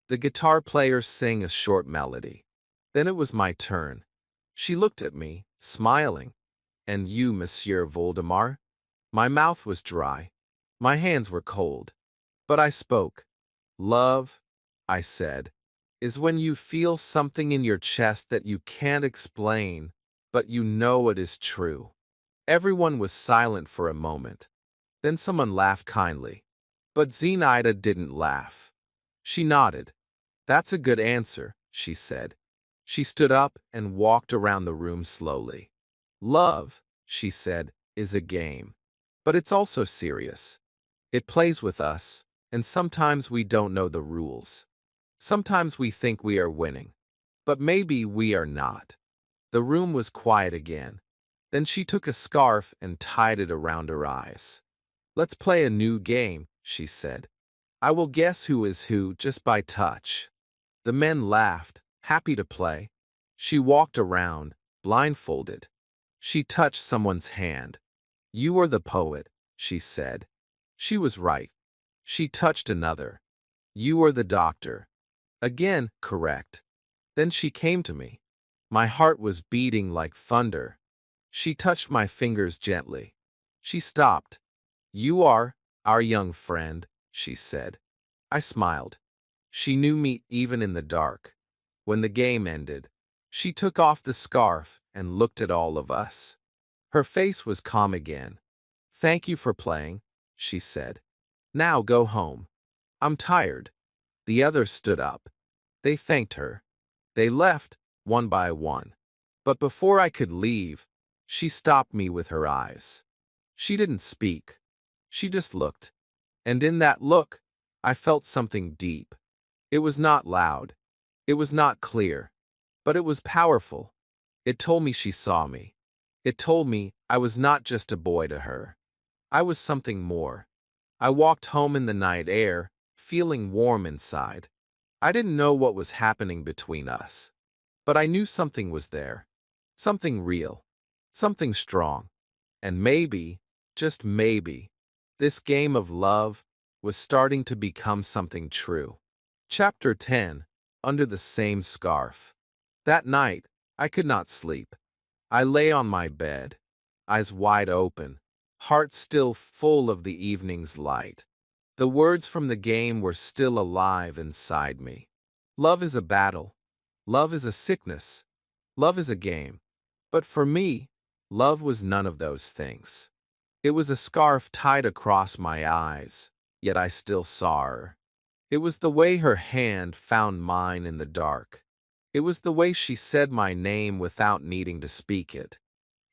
The guitar player sang a short melody. Then it was my turn. She looked at me, smiling. "And you, Monsieur Voldemar?" My mouth was dry. My hands were cold. But I spoke. "Love," I said, "is when you feel something in your chest that you can't explain, but you know it is true." Everyone was silent for a moment. Then someone laughed kindly. But Zenaida didn't laugh. She nodded. "That's a good answer," she said. She stood up and walked around the room slowly. "Love," she said, "is a game. But it's also serious. It plays with us, and sometimes we don't know the rules. Sometimes we think we are winning. But maybe we are not." The room was quiet again. Then she took a scarf and tied it around her eyes. "Let's play a new game," she said. "I will guess who is who just by touch." The men laughed, happy to play. She walked around, blindfolded. She touched someone's hand. "You are the poet," she said. She was right. She touched another. "You are the doctor." Again, correct. Then she came to me. My heart was beating like thunder. She touched my fingers gently. She stopped. "You are our young friend," she said. I smiled. She knew me even in the dark. When the game ended, she took off the scarf and looked at all of us. Her face was calm again. "Thank you for playing," she said. "Now go home. I'm tired." The others stood up. They thanked her. They left, one by one. But before I could leave, she stopped me with her eyes. She didn't speak. She just looked. And in that look, I felt something deep. It was not loud. It was not clear. But it was powerful. It told me she saw me. It told me I was not just a boy to her. I was something more. I walked home in the night air, feeling warm inside. I didn't know what was happening between us. But I knew something was there. Something real. Something strong. And maybe, just maybe, this game of love was starting to become something true. Chapter 10. Under the Same Scarf. That night, I could not sleep. I lay on my bed, eyes wide open, heart still full of the evening's light. The words from the game were still alive inside me. Love is a battle. Love is a sickness. Love is a game. But for me, love was none of those things. It was a scarf tied across my eyes, yet I still saw her. It was the way her hand found mine in the dark. It was the way she said my name without needing to speak it.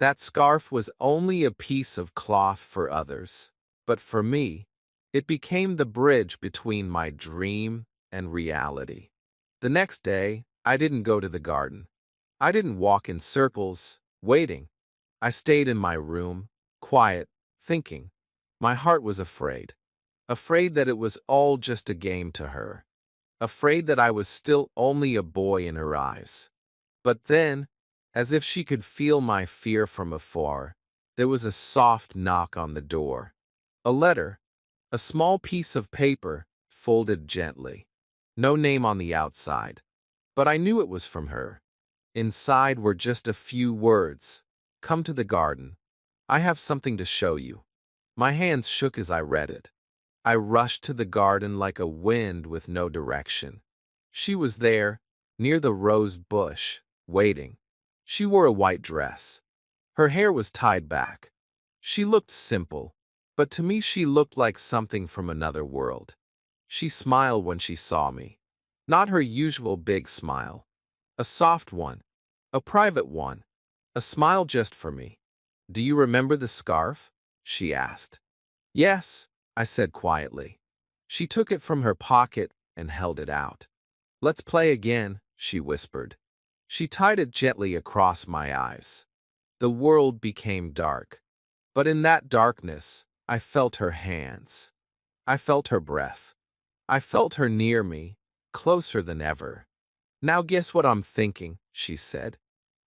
That scarf was only a piece of cloth for others, but for me, it became the bridge between my dream and reality. The next day, I didn't go to the garden. I didn't walk in circles, waiting. I stayed in my room, quiet, thinking. My heart was afraid. afraid that it was all just a game to her, afraid that I was still only a boy in her eyes. But then, as if she could feel my fear from afar, there was a soft knock on the door. A letter, a small piece of paper, folded gently. No name on the outside. But I knew it was from her. Inside were just a few words. Come to the garden. I have something to show you. My hands shook as I read it. I rushed to the garden like a wind with no direction. She was there, near the rose bush, waiting. She wore a white dress. Her hair was tied back. She looked simple, but to me she looked like something from another world. She smiled when she saw me. Not her usual big smile. A soft one. A private one. A smile just for me. Do you remember the scarf? She asked. Yes, I said quietly. She took it from her pocket and held it out. Let's play again, she whispered. She tied it gently across my eyes. The world became dark. But in that darkness, I felt her hands. I felt her breath. I felt her near me, closer than ever. Now guess what I'm thinking, she said.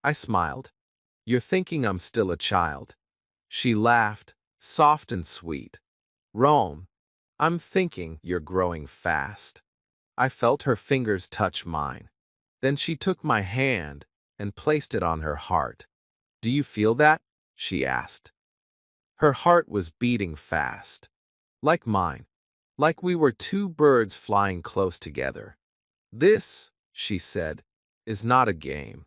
I smiled. You're thinking I'm still a child. She laughed, soft and sweet. Rome, I'm thinking you're growing fast. I felt her fingers touch mine. Then she took my hand and placed it on her heart. Do you feel that? She asked. Her heart was beating fast. Like mine. Like we were two birds flying close together. This, she said, is not a game.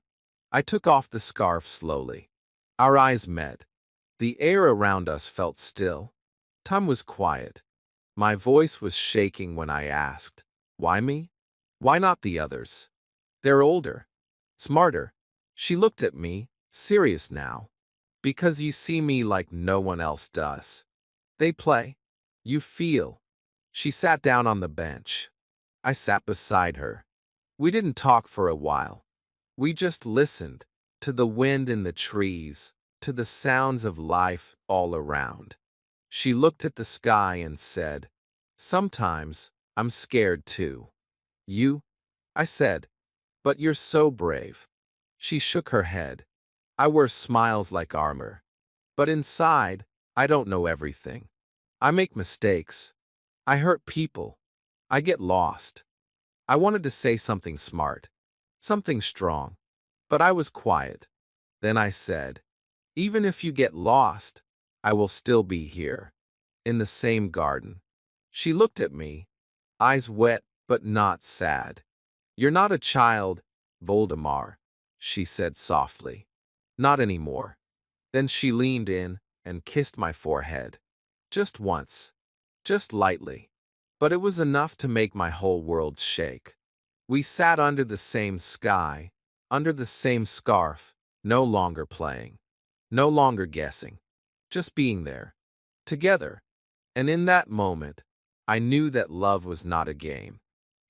I took off the scarf slowly. Our eyes met. The air around us felt still. Time was quiet. My voice was shaking when I asked, why me? Why not the others? They're older. Smarter. She looked at me, serious now. Because you see me like no one else does. They play. You feel. She sat down on the bench. I sat beside her. We didn't talk for a while. We just listened, to the wind in the trees, to the sounds of life all around. She looked at the sky and said, sometimes I'm scared too. You? I said, but you're so brave. She shook her head. I wear smiles like armor. But inside, I don't know everything. I make mistakes. I hurt people. I get lost. I wanted to say something smart, something strong, but I was quiet. Then I said, even if you get lost, I will still be here, in the same garden. She looked at me, eyes wet but not sad. You're not a child, Voldemar, she said softly. Not anymore. Then she leaned in and kissed my forehead. Just once. Just lightly. But it was enough to make my whole world shake. We sat under the same sky, under the same scarf, no longer playing. No longer guessing. Just being there. Together. And in that moment, I knew that love was not a game.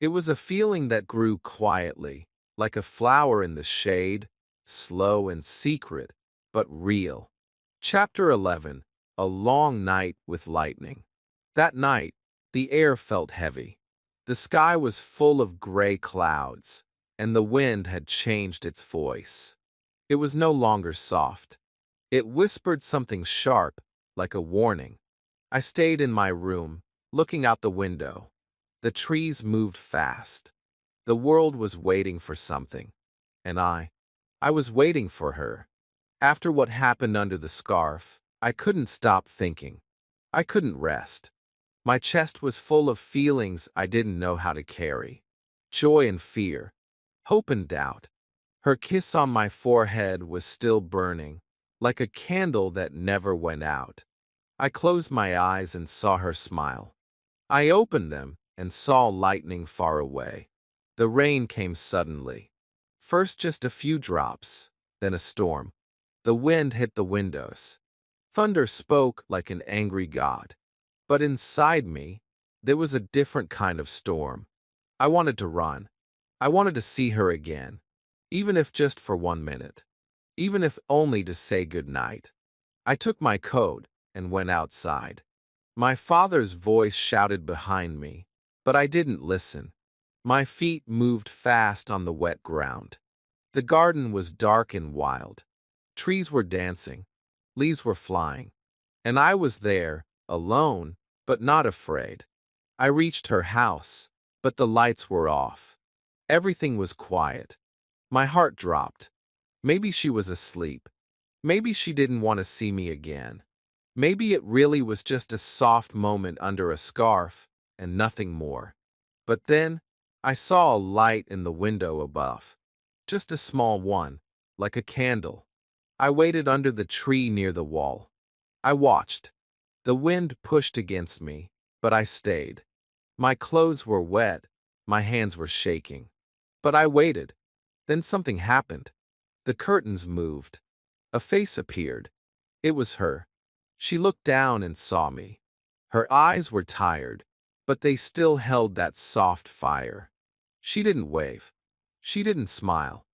It was a feeling that grew quietly, like a flower in the shade, slow and secret, but real. Chapter 11. A Long Night with Lightning. That night, the air felt heavy. The sky was full of gray clouds, and the wind had changed its voice. It was no longer soft. It whispered something sharp, like a warning. I stayed in my room, looking out the window. The trees moved fast. The world was waiting for something. And I was waiting for her. After what happened under the scarf, I couldn't stop thinking. I couldn't rest. My chest was full of feelings I didn't know how to carry. Joy and fear. Hope and doubt. Her kiss on my forehead was still burning, like a candle that never went out. I closed my eyes and saw her smile. I opened them and saw lightning far away. The rain came suddenly. First just a few drops, then a storm. The wind hit the windows. Thunder spoke like an angry god. But inside me, there was a different kind of storm. I wanted to run. I wanted to see her again, even if just for 1 minute. Even if only to say goodnight. I took my coat and went outside. My father's voice shouted behind me, but I didn't listen. My feet moved fast on the wet ground. The garden was dark and wild. Trees were dancing, leaves were flying, and I was there, alone, but not afraid. I reached her house, but the lights were off. Everything was quiet. My heart dropped. Maybe she was asleep. Maybe she didn't want to see me again. Maybe it really was just a soft moment under a scarf and nothing more. But then, I saw a light in the window above. Just a small one, like a candle. I waited under the tree near the wall. I watched. The wind pushed against me, but I stayed. My clothes were wet, my hands were shaking. But I waited. Then something happened. The curtains moved. A face appeared. It was her. She looked down and saw me. Her eyes were tired, but they still held that soft fire. She didn't wave. She didn't smile.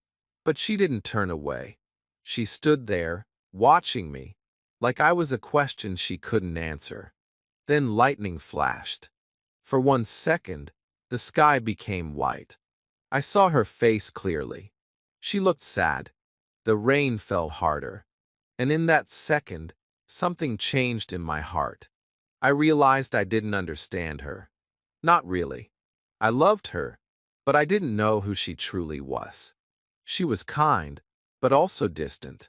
But she didn't turn away. She stood there, watching me, like I was a question she couldn't answer. Then lightning flashed. For 1 second, the sky became white. I saw her face clearly. She looked sad. The rain fell harder. And in that second, something changed in my heart. I realized I didn't understand her. Not really. I loved her, but I didn't know who she truly was. She was kind, but also distant.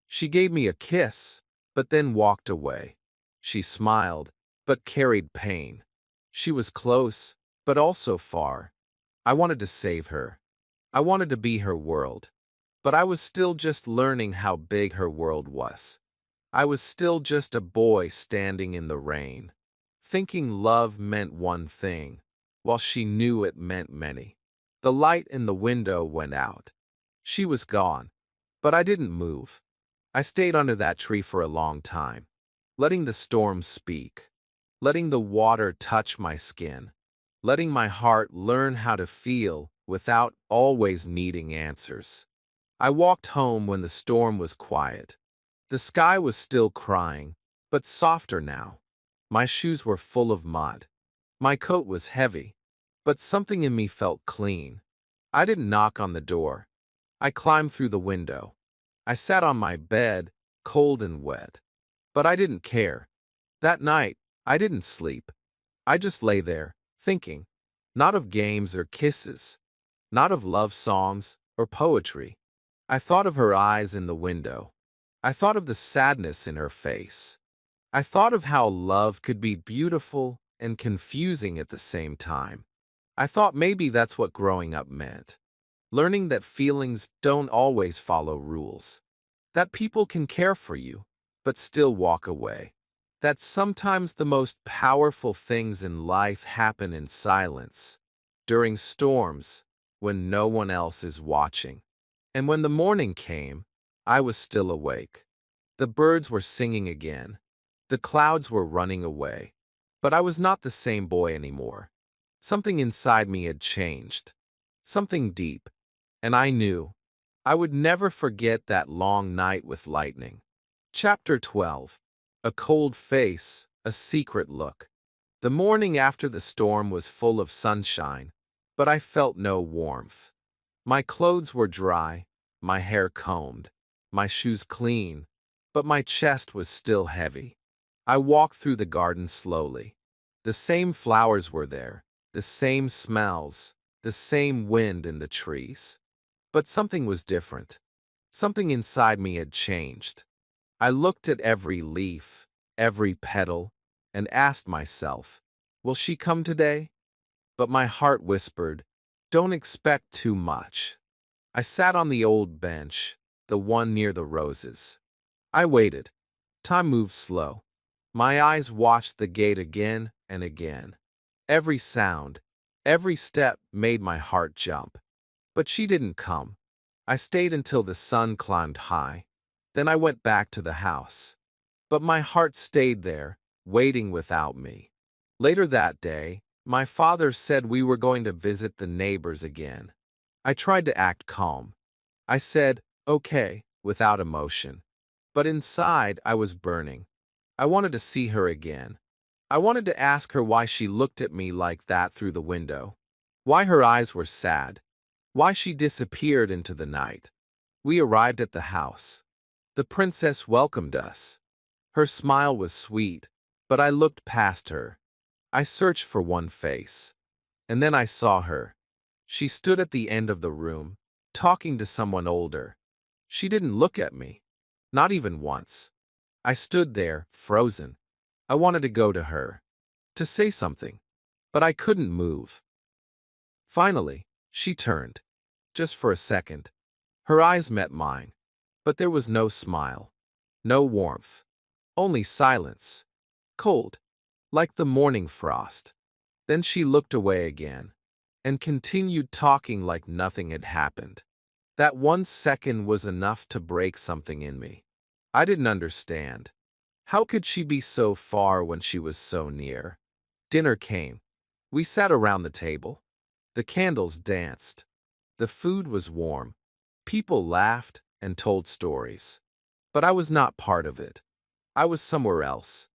She gave me a kiss, but then walked away. She smiled, but carried pain. She was close, but also far. I wanted to save her. I wanted to be her world. But I was still just learning how big her world was. I was still just a boy standing in the rain, thinking love meant one thing, while she knew it meant many. The light in the window went out. She was gone, but I didn't move. I stayed under that tree for a long time, letting the storm speak, letting the water touch my skin, letting my heart learn how to feel without always needing answers. I walked home when the storm was quiet. The sky was still crying, but softer now. My shoes were full of mud. My coat was heavy, but something in me felt clean. I didn't knock on the door. I climbed through the window. I sat on my bed, cold and wet. But I didn't care. That night, I didn't sleep. I just lay there, thinking, not of games or kisses, not of love songs or poetry. I thought of her eyes in the window. I thought of the sadness in her face. I thought of how love could be beautiful and confusing at the same time. I thought maybe that's what growing up meant. Learning that feelings don't always follow rules. That people can care for you, but still walk away. That sometimes the most powerful things in life happen in silence, during storms, when no one else is watching. And when the morning came, I was still awake. The birds were singing again. The clouds were running away. But I was not the same boy anymore. Something inside me had changed. Something deep. And I knew. I would never forget that long night with lightning. Chapter 12. A cold face, a secret look. The morning after the storm was full of sunshine, but I felt no warmth. My clothes were dry, my hair combed, my shoes clean, but my chest was still heavy. I walked through the garden slowly. The same flowers were there, the same smells, the same wind in the trees. But something was different. Something inside me had changed. I looked at every leaf, every petal, and asked myself, will she come today? But my heart whispered, don't expect too much. I sat on the old bench, the one near the roses. I waited. Time moved slow. My eyes watched the gate again and again. Every sound, every step made my heart jump. But she didn't come. I stayed until the sun climbed high. Then I went back to the house. But my heart stayed there, waiting without me. Later that day, my father said we were going to visit the neighbors again. I tried to act calm. I said, okay, without emotion. But inside, I was burning. I wanted to see her again. I wanted to ask her why she looked at me like that through the window, why her eyes were sad, why she disappeared into the night. We arrived at the house. The princess welcomed us. Her smile was sweet, but I looked past her. I searched for one face. And then I saw her. She stood at the end of the room, talking to someone older. She didn't look at me. Not even once. I stood there, frozen. I wanted to go to her, to say something, but I couldn't move. Finally, she turned. Just for a second. Her eyes met mine, but there was no smile, no warmth, only silence, cold, like the morning frost. Then she looked away again, and continued talking like nothing had happened. That 1 second was enough to break something in me. I didn't understand. How could she be so far when she was so near? Dinner came. We sat around the table. The candles danced. The food was warm. People laughed and told stories. But I was not part of it. I was somewhere else.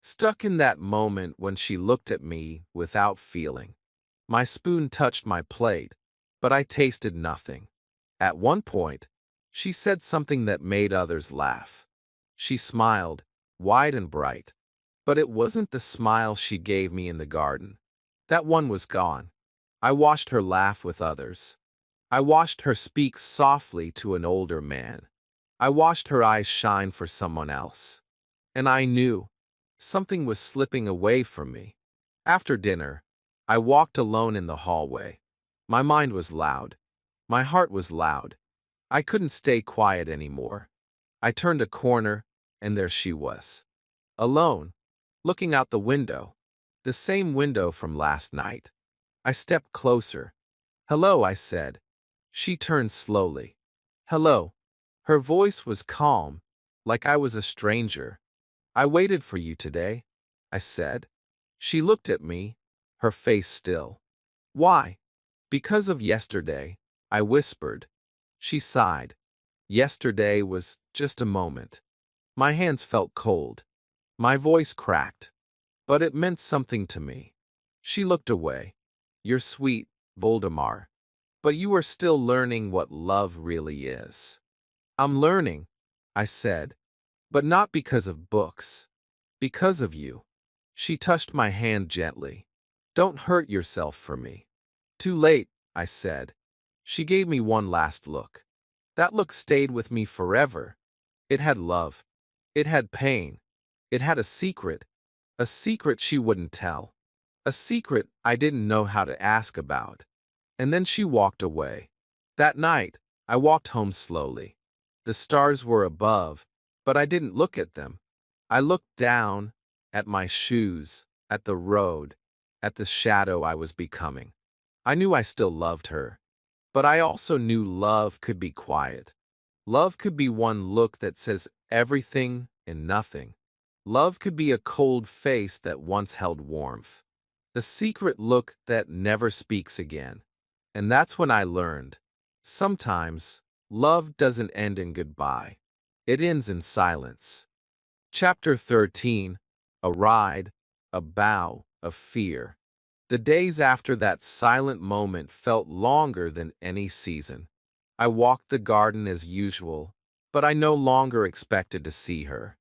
Stuck in that moment when she looked at me without feeling. My spoon touched my plate, but I tasted nothing. At one point, she said something that made others laugh. She smiled, wide and bright. But it wasn't the smile she gave me in the garden. That one was gone. I watched her laugh with others. I watched her speak softly to an older man. I watched her eyes shine for someone else. And I knew something was slipping away from me. After dinner, I walked alone in the hallway. My mind was loud. My heart was loud. I couldn't stay quiet anymore. I turned a corner, and there she was. Alone, looking out the window. The same window from last night. I stepped closer. "Hello," I said. She turned slowly. "Hello." Her voice was calm, like I was a stranger. "I waited for you today," I said. She looked at me, her face still. "Why?" "Because of yesterday," I whispered. She sighed. Yesterday was just a moment. My hands felt cold. My voice cracked. But it meant something to me. She looked away. "You're sweet, Voldemar. But you are still learning what love really is." "I'm learning," I said. "But not because of books. Because of you." She touched my hand gently. "Don't hurt yourself for me." "Too late," I said. She gave me one last look. That look stayed with me forever. It had love. It had pain. It had a secret she wouldn't tell. A secret I didn't know how to ask about. And then she walked away. That night, I walked home slowly. The stars were above, but I didn't look at them. I looked down, at my shoes, at the road, at the shadow I was becoming. I knew I still loved her. But I also knew love could be quiet. Love could be one look that says everything and nothing. Love could be a cold face that once held warmth. The secret look that never speaks again. And that's when I learned. Sometimes, love doesn't end in goodbye. It ends in silence. Chapter 13. A Ride, a Bow of Fear. The days after that silent moment felt longer than any season. I walked the garden as usual, but I no longer expected to see her.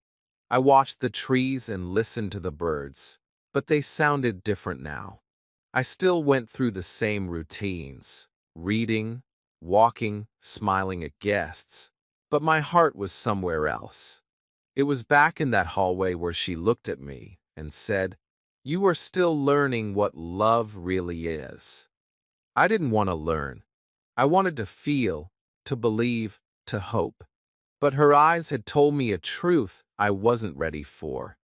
I watched the trees and listened to the birds, but they sounded different now. I still went through the same routines, reading, walking, smiling at guests, but my heart was somewhere else. It was back in that hallway where she looked at me and said, "You are still learning what love really is." I didn't want to learn. I wanted to feel, to believe, to hope. But her eyes had told me a truth I wasn't ready for.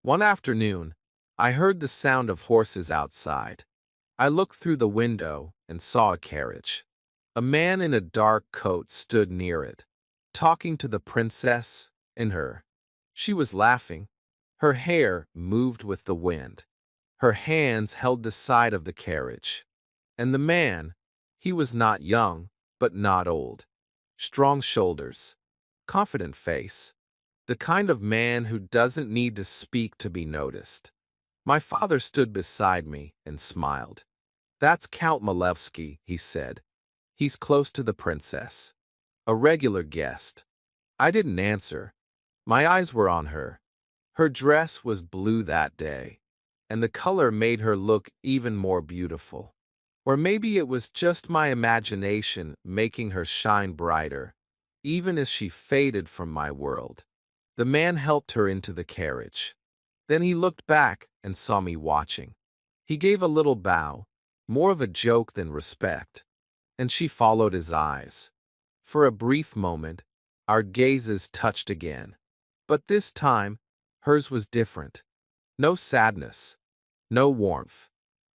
One afternoon, I heard the sound of horses outside. I looked through the window and saw a carriage. A man in a dark coat stood near it, talking to the princess and her. She was laughing. Her hair moved with the wind. Her hands held the side of the carriage. And the man, he was not young, but not old. Strong shoulders, confident face. The kind of man who doesn't need to speak to be noticed. My father stood beside me and smiled. "That's Count Malevsky," he said. "He's close to the princess. A regular guest." I didn't answer. My eyes were on her. Her dress was blue that day, and the color made her look even more beautiful. Or maybe it was just my imagination making her shine brighter, even as she faded from my world. The man helped her into the carriage. Then he looked back and saw me watching. He gave a little bow, more of a joke than respect, and she followed his eyes. For a brief moment, our gazes touched again. But this time, hers was different. No sadness, no warmth,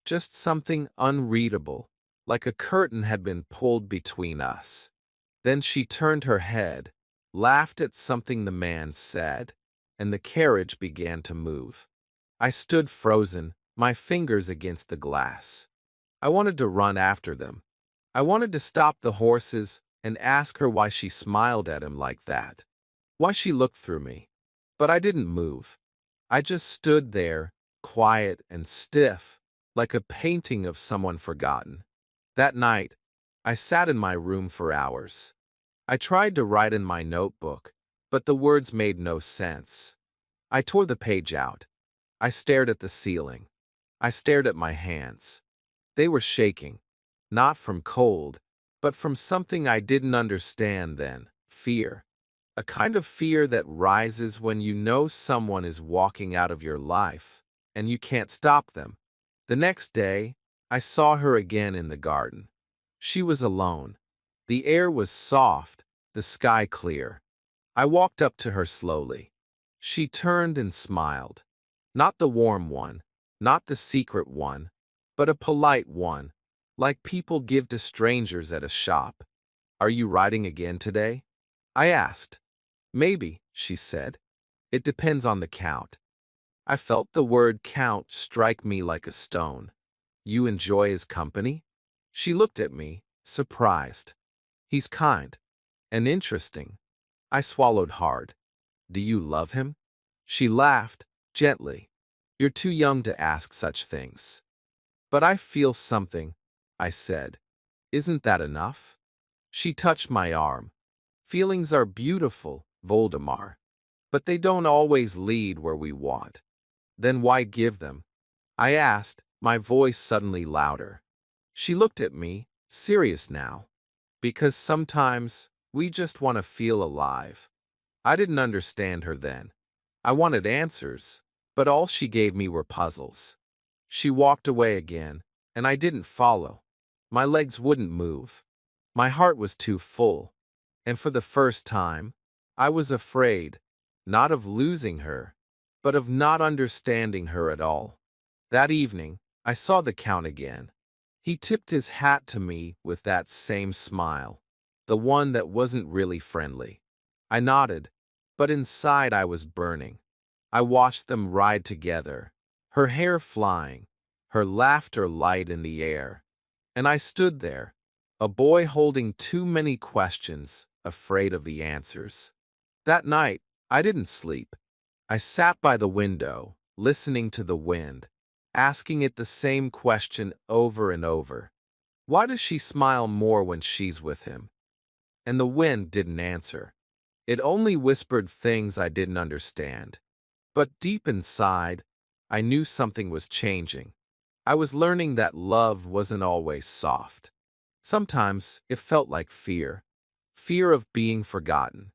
just something unreadable, like a curtain had been pulled between us. Then she turned her head, laughed at something the man said, and the carriage began to move. I stood frozen, my fingers against the glass. I wanted to run after them. I wanted to stop the horses and ask her why she smiled at him like that, why she looked through me. But I didn't move. I just stood there, quiet and stiff, like a painting of someone forgotten. That night, I sat in my room for hours. I tried to write in my notebook, but the words made no sense. I tore the page out. I stared at the ceiling. I stared at my hands. They were shaking, not from cold, but from something I didn't understand then, fear. A kind of fear that rises when you know someone is walking out of your life, and you can't stop them. The next day, I saw her again in the garden. She was alone. The air was soft, the sky clear. I walked up to her slowly. She turned and smiled. Not the warm one, not the secret one, but a polite one, like people give to strangers at a shop. "Are you writing again today?" I asked. "Maybe," she said. "It depends on the count." I felt the word count strike me like a stone. "You enjoy his company?" She looked at me, surprised. "He's kind and interesting." I swallowed hard. "Do you love him?" She laughed, gently. "You're too young to ask such things." "But I feel something," I said. "Isn't that enough?" She touched my arm. "Feelings are beautiful, Voldemar. But they don't always lead where we want." "Then why give them?" I asked, my voice suddenly louder. She looked at me, serious now. "Because sometimes, we just want to feel alive." I didn't understand her then. I wanted answers, but all she gave me were puzzles. She walked away again, and I didn't follow. My legs wouldn't move. My heart was too full. And for the first time, I was afraid, not of losing her, but of not understanding her at all. That evening, I saw the Count again. He tipped his hat to me with that same smile, the one that wasn't really friendly. I nodded, but inside I was burning. I watched them ride together, her hair flying, her laughter light in the air. And I stood there, a boy holding too many questions, afraid of the answers. That night, I didn't sleep. I sat by the window, listening to the wind, asking it the same question over and over. Why does she smile more when she's with him? And the wind didn't answer. It only whispered things I didn't understand. But deep inside, I knew something was changing. I was learning that love wasn't always soft. Sometimes it felt like fear. Fear of being forgotten.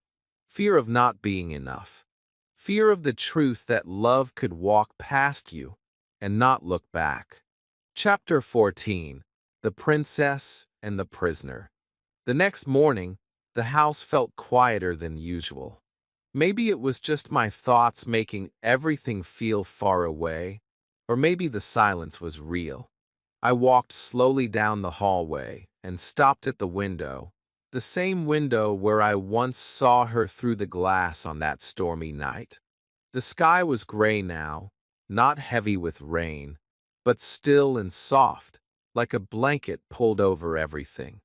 Fear of not being enough. Fear of the truth that love could walk past you and not look back. Chapter 14. The Princess and the Prisoner. The next morning, the house felt quieter than usual. Maybe it was just my thoughts making everything feel far away, or maybe the silence was real. I walked slowly down the hallway and stopped at the window, the same window where I once saw her through the glass on that stormy night. The sky was gray now, not heavy with rain, but still and soft, like a blanket pulled over everything.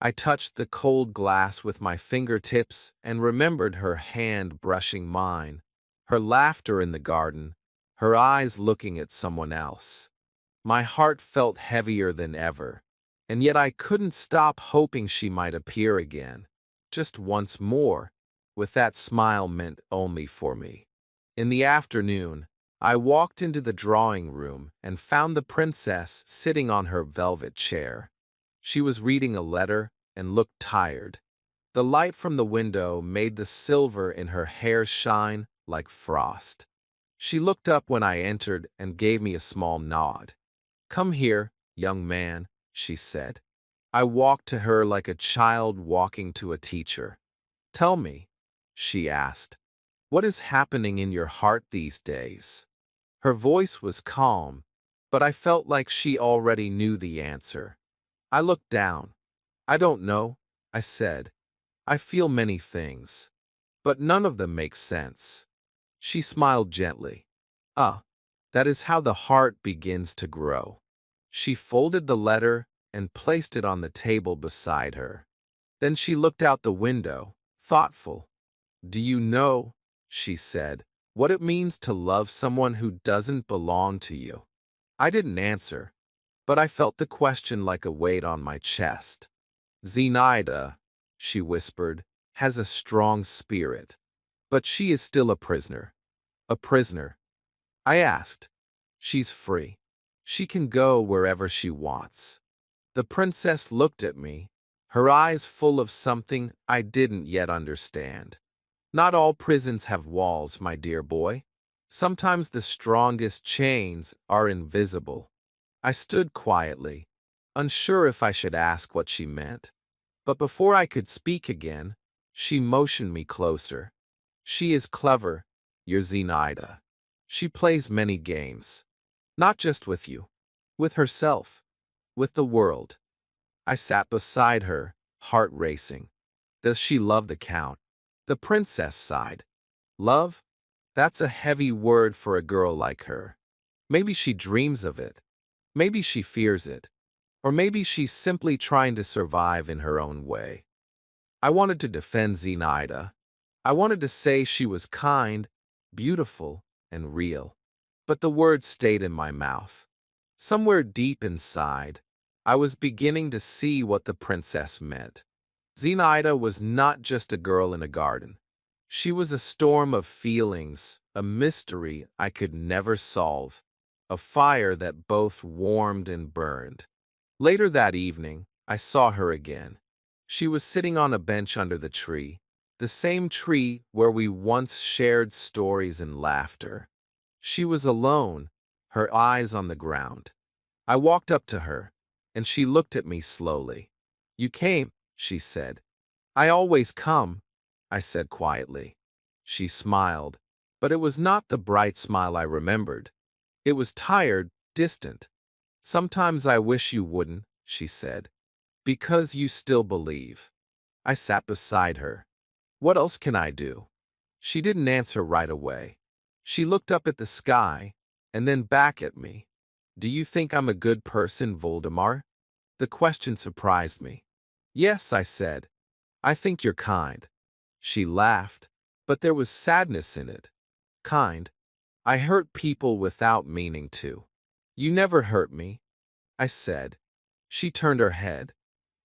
I touched the cold glass with my fingertips and remembered her hand brushing mine, her laughter in the garden, her eyes looking at someone else. My heart felt heavier than ever, and yet I couldn't stop hoping she might appear again, just once more, with that smile meant only for me. In the afternoon, I walked into the drawing room and found the princess sitting on her velvet chair. She was reading a letter and looked tired. The light from the window made the silver in her hair shine like frost. She looked up when I entered and gave me a small nod. "Come here, young man," she said. I walked to her like a child walking to a teacher. "Tell me," she asked, "what is happening in your heart these days?" Her voice was calm, but I felt like she already knew the answer. I looked down. "I don't know," I said. "I feel many things, but none of them make sense." She smiled gently. "Ah, that is how the heart begins to grow." She folded the letter and placed it on the table beside her. Then she looked out the window, thoughtful. "Do you know," she said, "what it means to love someone who doesn't belong to you?" I didn't answer, but I felt the question like a weight on my chest. "Zenaida," she whispered, "has a strong spirit, but she is still a prisoner." "A prisoner?" I asked. "She's free. She can go wherever she wants." The princess looked at me, her eyes full of something I didn't yet understand. "Not all prisons have walls, my dear boy. Sometimes the strongest chains are invisible." I stood quietly, unsure if I should ask what she meant. But before I could speak again, she motioned me closer. "She is clever, your Zenaida. She plays many games. Not just with you. With herself. With the world." I sat beside her, heart racing. "Does she love the count?" The princess sighed. "Love? That's a heavy word for a girl like her. Maybe she dreams of it. Maybe she fears it. Or maybe she's simply trying to survive in her own way." I wanted to defend Zenaida. I wanted to say she was kind, beautiful, and real. But the words stayed in my mouth. Somewhere deep inside, I was beginning to see what the princess meant. Zenaida was not just a girl in a garden. She was a storm of feelings, a mystery I could never solve, a fire that both warmed and burned. Later that evening, I saw her again. She was sitting on a bench under the tree, the same tree where we once shared stories and laughter. She was alone, her eyes on the ground. I walked up to her, and she looked at me slowly. "You came," she said. "I always come," I said quietly. She smiled, but it was not the bright smile I remembered. It was tired, distant. "Sometimes I wish you wouldn't," she said. "Because you still believe." I sat beside her. "What else can I do?" She didn't answer right away. She looked up at the sky, and then back at me. "Do you think I'm a good person, Voldemar?" The question surprised me. "Yes," I said. "I think you're kind." She laughed, but there was sadness in it. "Kind? I hurt people without meaning to." "You never hurt me," I said. She turned her head.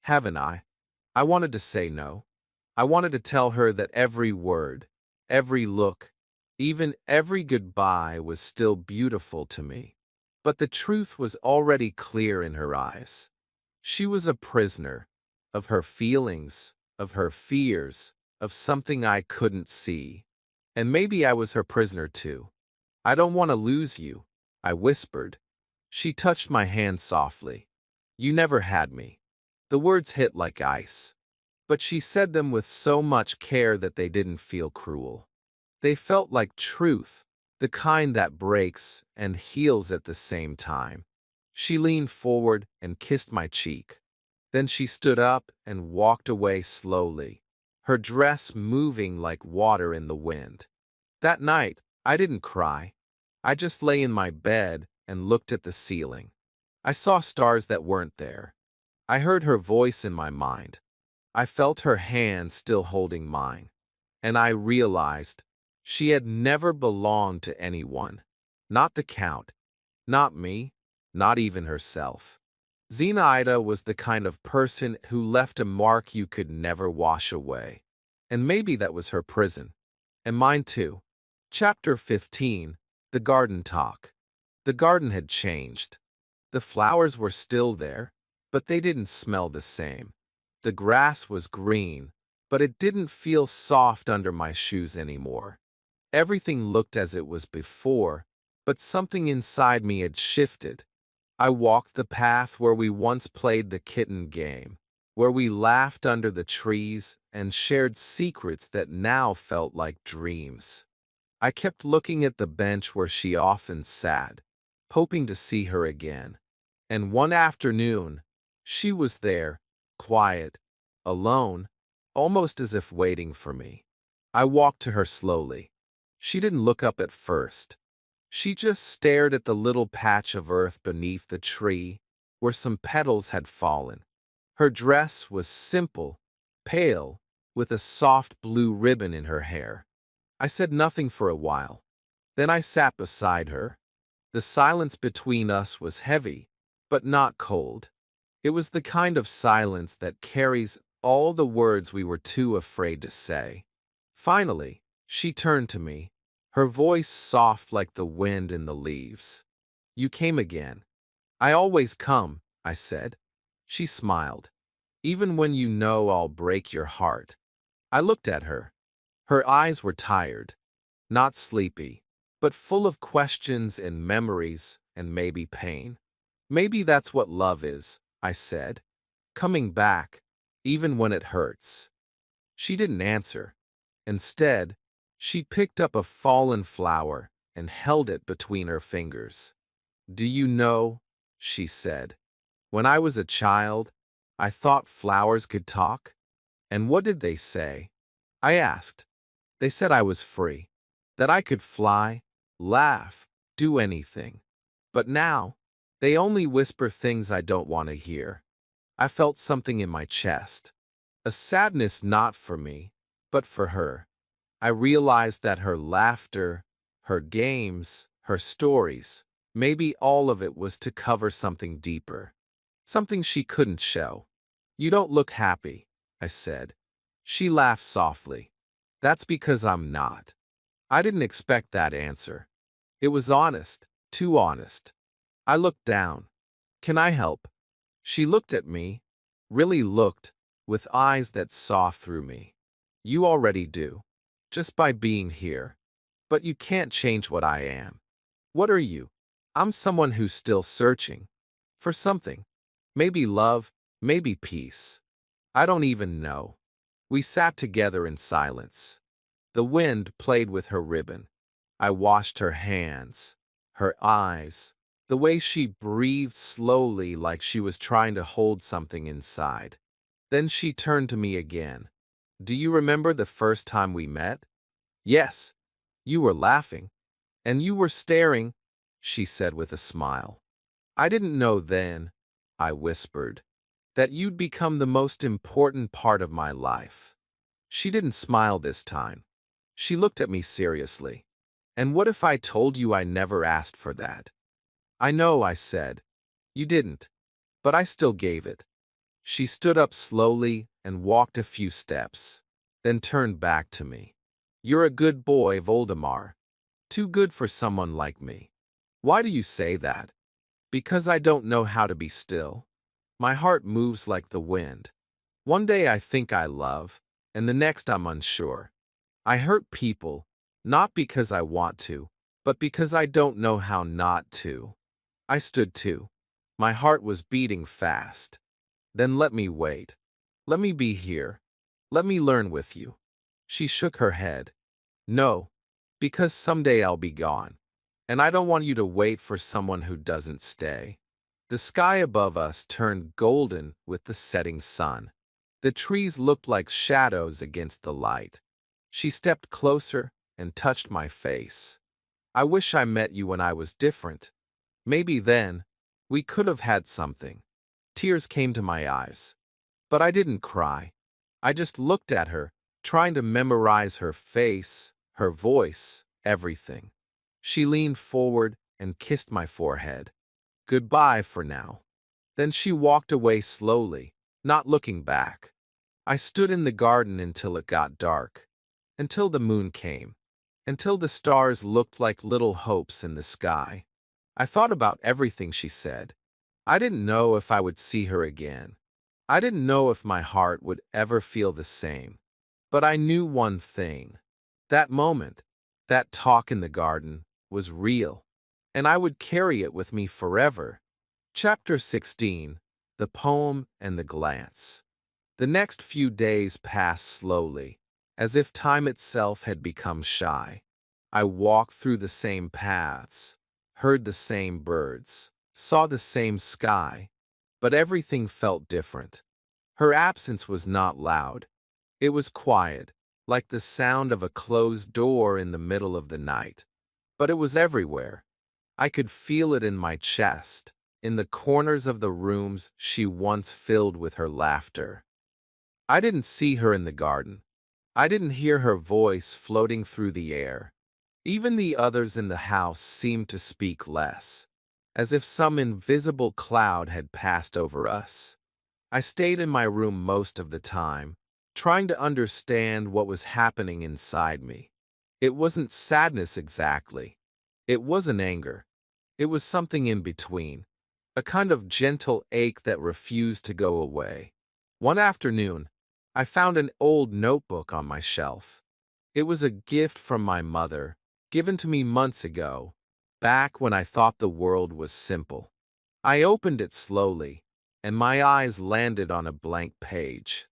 "Haven't I?" I wanted to say no. I wanted to tell her that every word, every look, even every goodbye was still beautiful to me. But the truth was already clear in her eyes. She was a prisoner of her feelings, of her fears, of something I couldn't see. And maybe I was her prisoner too. "I don't want to lose you," I whispered. She touched my hand softly. "You never had me." The words hit like ice. But she said them with so much care that they didn't feel cruel. They felt like truth, the kind that breaks and heals at the same time. She leaned forward and kissed my cheek. Then she stood up and walked away slowly, her dress moving like water in the wind. That night, I didn't cry. I just lay in my bed and looked at the ceiling. I saw stars that weren't there. I heard her voice in my mind. I felt her hand still holding mine. And I realized she had never belonged to anyone. Not the Count, not me, not even herself. Zenaida was the kind of person who left a mark you could never wash away. And maybe that was her prison. And mine too. Chapter 15, The Garden Talk. The garden had changed. The flowers were still there, but they didn't smell the same. The grass was green, but it didn't feel soft under my shoes anymore. Everything looked as it was before, but something inside me had shifted. I walked the path where we once played the kitten game, where we laughed under the trees and shared secrets that now felt like dreams. I kept looking at the bench where she often sat, hoping to see her again. And one afternoon, she was there, quiet, alone, almost as if waiting for me. I walked to her slowly. She didn't look up at first. She just stared at the little patch of earth beneath the tree, where some petals had fallen. Her dress was simple, pale, with a soft blue ribbon in her hair. I said nothing for a while. Then I sat beside her. The silence between us was heavy, but not cold. It was the kind of silence that carries all the words we were too afraid to say. Finally, she turned to me, her voice soft like the wind in the leaves. "You came again." "I always come," I said. She smiled. "Even when you know I'll break your heart." I looked at her. Her eyes were tired, not sleepy, but full of questions and memories and maybe pain. "Maybe that's what love is," I said. "Coming back, even when it hurts." She didn't answer. Instead, she picked up a fallen flower and held it between her fingers. "Do you know," she said, "when I was a child, I thought flowers could talk." "And what did they say?" I asked. "They said I was free, that I could fly, laugh, do anything. But now, they only whisper things I don't want to hear." I felt something in my chest. A sadness not for me, but for her. I realized that her laughter, her games, her stories, maybe all of it was to cover something deeper. Something she couldn't show. "You don't look happy," I said. She laughed softly. "That's because I'm not." I didn't expect that answer. It was honest, too honest. I looked down. "Can I help?" She looked at me, really looked, with eyes that saw through me. "You already do, just by being here. But you can't change what I am." "What are you?" "I'm someone who's still searching. For something. Maybe love, maybe peace. I don't even know." We sat together in silence. The wind played with her ribbon. I washed her hands, her eyes, the way she breathed slowly like she was trying to hold something inside. Then she turned to me again. "Do you remember the first time we met?" "Yes. You were laughing. And you were staring," she said with a smile. "I didn't know then," I whispered, "that you'd become the most important part of my life." She didn't smile this time. She looked at me seriously. "And what if I told you I never asked for that?" "I know," I said. "You didn't. But I still gave it." She stood up slowly and walked a few steps, then turned back to me. "You're a good boy, Voldemar. Too good for someone like me." "Why do you say that?" "Because I don't know how to be still. My heart moves like the wind. One day I think I love, and the next I'm unsure. I hurt people, not because I want to, but because I don't know how not to." I stood too. My heart was beating fast. "Then let me wait. Let me be here. Let me learn with you." She shook her head. "No, because someday I'll be gone. And I don't want you to wait for someone who doesn't stay." The sky above us turned golden with the setting sun. The trees looked like shadows against the light. She stepped closer and touched my face. "I wish I met you when I was different. Maybe then, we could have had something." Tears came to my eyes. But I didn't cry. I just looked at her, trying to memorize her face, her voice, everything. She leaned forward and kissed my forehead. Goodbye for now. Then she walked away slowly, not looking back. I stood in the garden until it got dark, until the moon came, until the stars looked like little hopes in the sky. I thought about everything she said. I didn't know if I would see her again. I didn't know if my heart would ever feel the same. But I knew one thing. That moment, that talk in the garden, was real, and I would carry it with me forever. Chapter 16. The Poem and the Glance. The next few days passed slowly, as if time itself had become shy. I walked through the same paths, heard the same birds, saw the same sky, but everything felt different. Her absence was not loud. It was quiet, like the sound of a closed door in the middle of the night. But it was everywhere. I could feel it in my chest, in the corners of the rooms she once filled with her laughter. I didn't see her in the garden. I didn't hear her voice floating through the air. Even the others in the house seemed to speak less, as if some invisible cloud had passed over us. I stayed in my room most of the time, trying to understand what was happening inside me. It wasn't sadness exactly. It wasn't anger. It was something in between, a kind of gentle ache that refused to go away. One afternoon, I found an old notebook on my shelf. It was a gift from my mother, given to me months ago, back when I thought the world was simple. I opened it slowly, and my eyes landed on a blank page.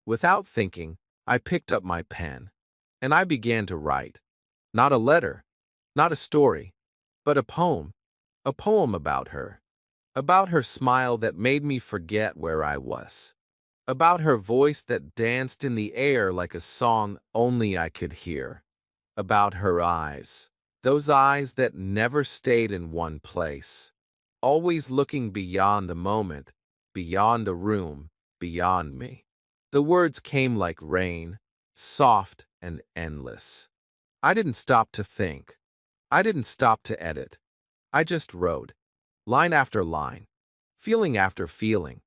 Without thinking, I picked up my pen, and I began to write. Not a letter, not a story, but a poem about her smile that made me forget where I was, about her voice that danced in the air like a song only I could hear, about her eyes, those eyes that never stayed in one place, always looking beyond the moment, beyond the room, beyond me. The words came like rain, soft and endless. I didn't stop to think. I didn't stop to edit. I just wrote, line after line, feeling after feeling.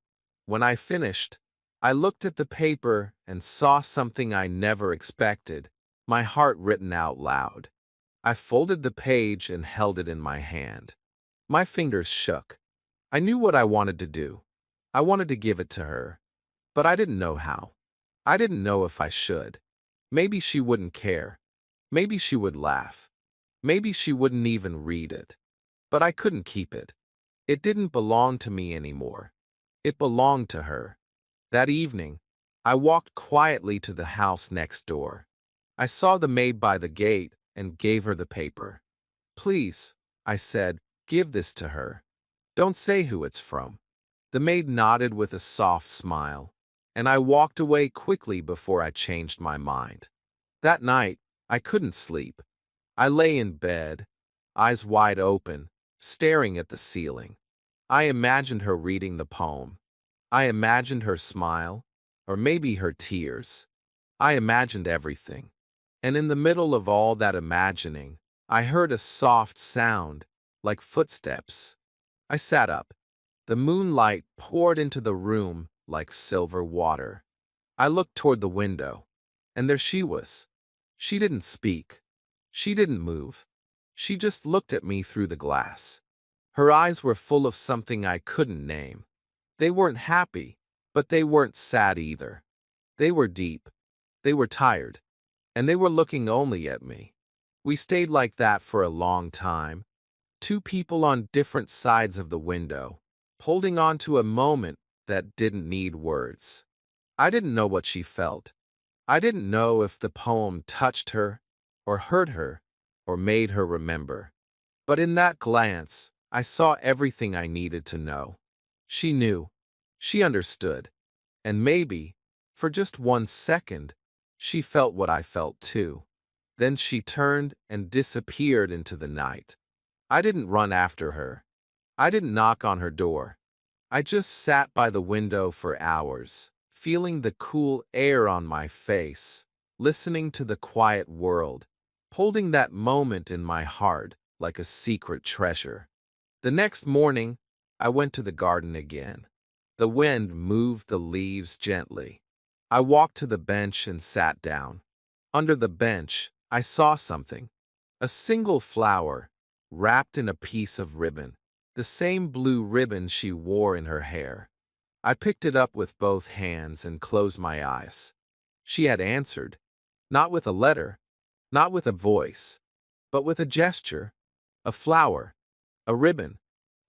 When I finished, I looked at the paper and saw something I never expected, my heart written out loud. I folded the page and held it in my hand. My fingers shook. I knew what I wanted to do. I wanted to give it to her. But I didn't know how. I didn't know if I should. Maybe she wouldn't care. Maybe she would laugh. Maybe she wouldn't even read it. But I couldn't keep it. It didn't belong to me anymore. It belonged to her. That evening, I walked quietly to the house next door. I saw the maid by the gate and gave her the paper. Please, I said, give this to her. Don't say who it's from. The maid nodded with a soft smile, and I walked away quickly before I changed my mind. That night, I couldn't sleep. I lay in bed, eyes wide open, staring at the ceiling. I imagined her reading the poem. I imagined her smile, or maybe her tears. I imagined everything. And in the middle of all that imagining, I heard a soft sound, like footsteps. I sat up. The moonlight poured into the room like silver water. I looked toward the window, and there she was. She didn't speak. She didn't move. She just looked at me through the glass. Her eyes were full of something I couldn't name. They weren't happy, but they weren't sad either. They were deep. They were tired. And they were looking only at me. We stayed like that for a long time. Two people on different sides of the window, holding on to a moment that didn't need words. I didn't know what she felt. I didn't know if the poem touched her, or hurt her, or made her remember. But in that glance, I saw everything I needed to know. She knew. She understood. And maybe, for just 1 second, she felt what I felt too. Then she turned and disappeared into the night. I didn't run after her. I didn't knock on her door. I just sat by the window for hours, feeling the cool air on my face, listening to the quiet world, holding that moment in my heart like a secret treasure. The next morning, I went to the garden again. The wind moved the leaves gently. I walked to the bench and sat down. Under the bench, I saw something. A single flower, wrapped in a piece of ribbon, the same blue ribbon she wore in her hair. I picked it up with both hands and closed my eyes. She had answered, not with a letter, not with a voice, but with a gesture, a flower, a ribbon,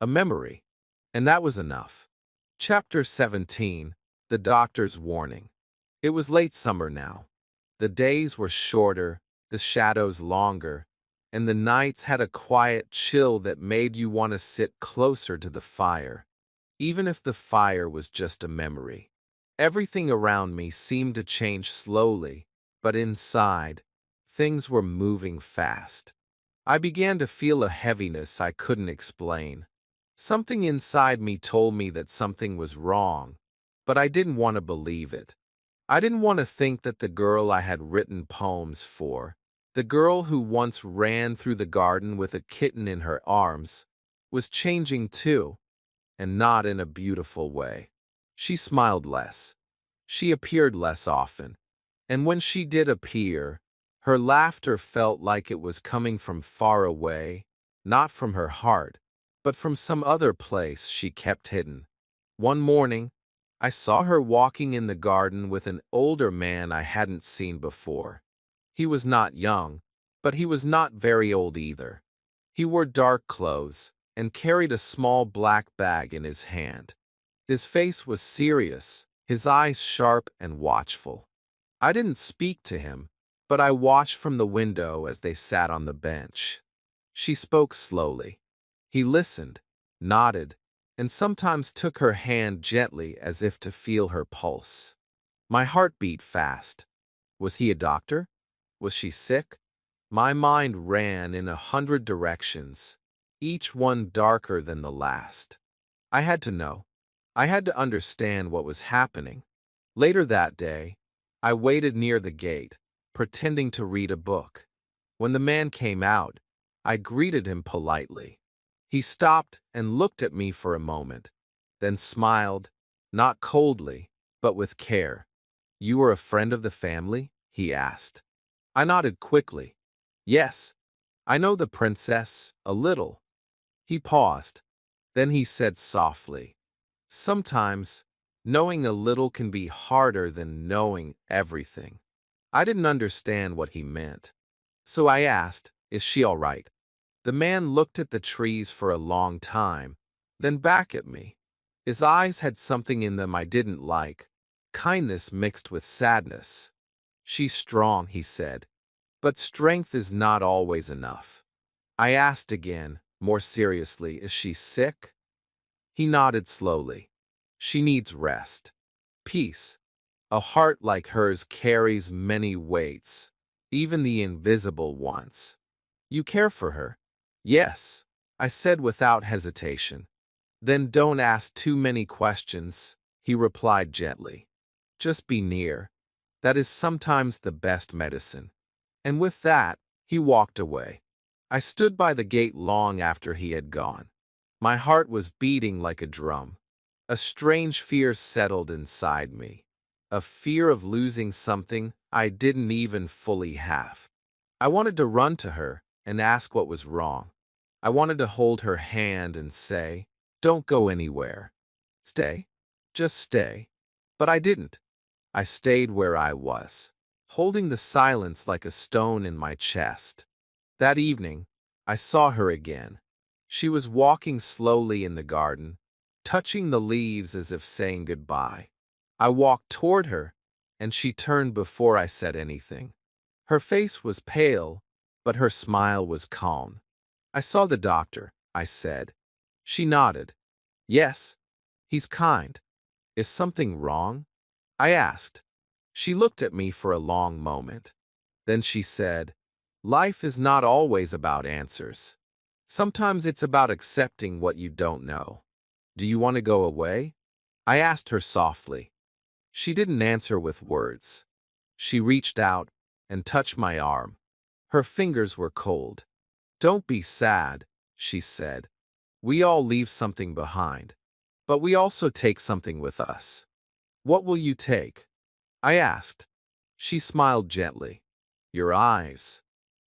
a memory, and that was enough. Chapter 17. The Doctor's Warning. It was late summer now. The days were shorter, the shadows longer, and the nights had a quiet chill that made you want to sit closer to the fire, even if the fire was just a memory. Everything around me seemed to change slowly, but inside, things were moving fast. I began to feel a heaviness I couldn't explain. Something inside me told me that something was wrong, but I didn't want to believe it. I didn't want to think that the girl I had written poems for, the girl who once ran through the garden with a kitten in her arms, was changing too, and not in a beautiful way. She smiled less. She appeared less often. And when she did appear, her laughter felt like it was coming from far away, not from her heart, but from some other place she kept hidden. One morning, I saw her walking in the garden with an older man I hadn't seen before. He was not young, but he was not very old either. He wore dark clothes and carried a small black bag in his hand. His face was serious, his eyes sharp and watchful. I didn't speak to him, but I watched from the window as they sat on the bench. She spoke slowly. He listened, nodded, and sometimes took her hand gently as if to feel her pulse. My heart beat fast. Was he a doctor? Was she sick? My mind ran in 100 directions, each one darker than the last. I had to know. I had to understand what was happening. Later that day, I waited near the gate, pretending to read a book. When the man came out, I greeted him politely. He stopped and looked at me for a moment, then smiled, not coldly, but with care. "You are a friend of the family?" he asked. I nodded quickly. "Yes, I know the princess, a little." He paused. Then he said softly, "Sometimes, knowing a little can be harder than knowing everything." I didn't understand what he meant. So I asked, "Is she all right?" The man looked at the trees for a long time, then back at me. His eyes had something in them I didn't like, kindness mixed with sadness. "She's strong," he said, "but strength is not always enough." I asked again, more seriously, "Is she sick?" He nodded slowly. "She needs rest. Peace. A heart like hers carries many weights, even the invisible ones." "You care for her?" "Yes," I said without hesitation. "Then don't ask too many questions," he replied gently. "Just be near. That is sometimes the best medicine." And with that, he walked away. I stood by the gate long after he had gone. My heart was beating like a drum. A strange fear settled inside me. A fear of losing something I didn't even fully have. I wanted to run to her and ask what was wrong. I wanted to hold her hand and say, "Don't go anywhere. Stay. Just stay." But I didn't. I stayed where I was, holding the silence like a stone in my chest. That evening, I saw her again. She was walking slowly in the garden, touching the leaves as if saying goodbye. I walked toward her, and she turned before I said anything. Her face was pale, but her smile was calm. "I saw the doctor," I said. She nodded. "Yes, he's kind." "Is something wrong?" I asked. She looked at me for a long moment. Then she said, "Life is not always about answers. Sometimes it's about accepting what you don't know. Do you want to go away?" I asked her softly. She didn't answer with words. She reached out and touched my arm. Her fingers were cold. Don't be sad, she said. We all leave something behind. But we also take something with us. What will you take? I asked. She smiled gently. Your eyes.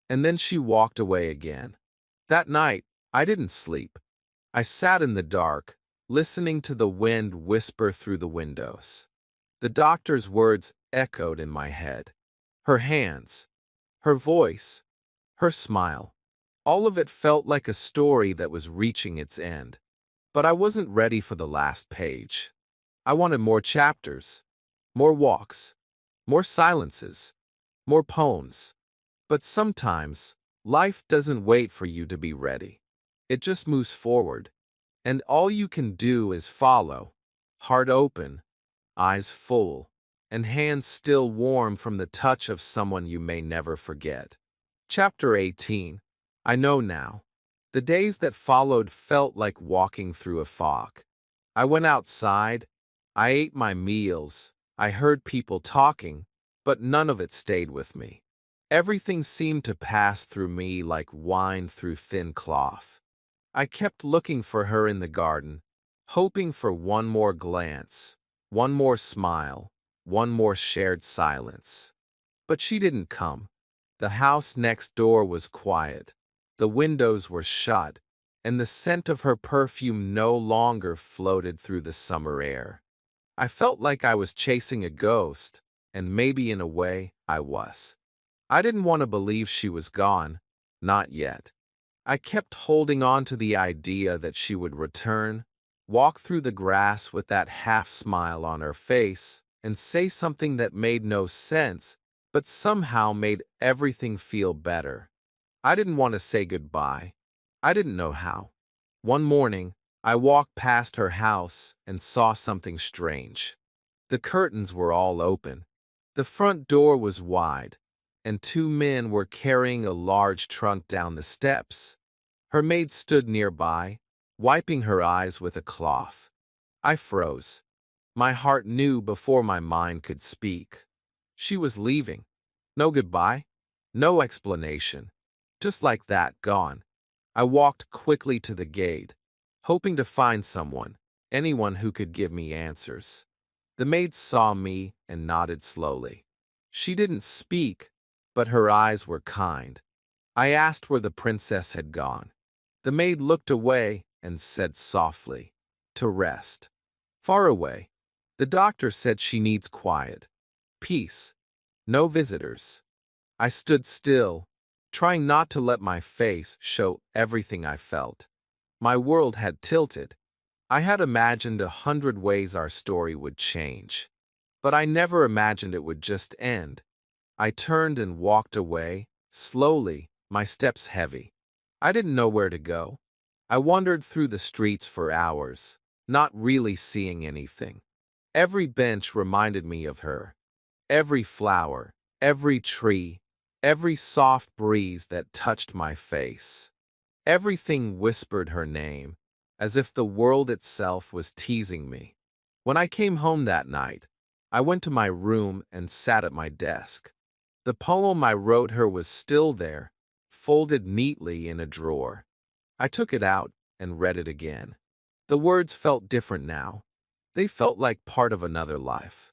And then she walked away again. That night, I didn't sleep. I sat in the dark, listening to the wind whisper through the windows. The doctor's words echoed in my head. Her hands, her voice, her smile. All of it felt like a story that was reaching its end. But I wasn't ready for the last page. I wanted more chapters, more walks, more silences, more poems. But sometimes, life doesn't wait for you to be ready. It just moves forward. And all you can do is follow, heart open, eyes full, and hands still warm from the touch of someone you may never forget. Chapter 18. I know now. The days that followed felt like walking through a fog. I went outside, I ate my meals, I heard people talking, but none of it stayed with me. Everything seemed to pass through me like wine through thin cloth. I kept looking for her in the garden, hoping for one more glance, one more smile, one more shared silence. But she didn't come. The house next door was quiet. The windows were shut, and the scent of her perfume no longer floated through the summer air. I felt like I was chasing a ghost, and maybe in a way, I was. I didn't want to believe she was gone, not yet. I kept holding on to the idea that she would return, walk through the grass with that half-smile on her face, and say something that made no sense, but somehow made everything feel better. I didn't want to say goodbye. I didn't know how. One morning, I walked past her house and saw something strange. The curtains were all open. The front door was wide, and two men were carrying a large trunk down the steps. Her maid stood nearby, wiping her eyes with a cloth. I froze. My heart knew before my mind could speak. She was leaving. No goodbye, no explanation. Just like that, gone. I walked quickly to the gate, hoping to find someone, anyone who could give me answers. The maid saw me and nodded slowly. She didn't speak, but her eyes were kind. I asked where the princess had gone. The maid looked away and said softly, "To rest." Far away. The doctor said she needs quiet, peace, no visitors. I stood still, trying not to let my face show everything I felt. My world had tilted. I had imagined 100 ways our story would change. But I never imagined it would just end. I turned and walked away, slowly, my steps heavy. I didn't know where to go. I wandered through the streets for hours, not really seeing anything. Every bench reminded me of her. Every flower, every tree, every soft breeze that touched my face. Everything whispered her name, as if the world itself was teasing me. When I came home that night, I went to my room and sat at my desk. The poem I wrote her was still there, folded neatly in a drawer. I took it out and read it again. The words felt different now. They felt like part of another life.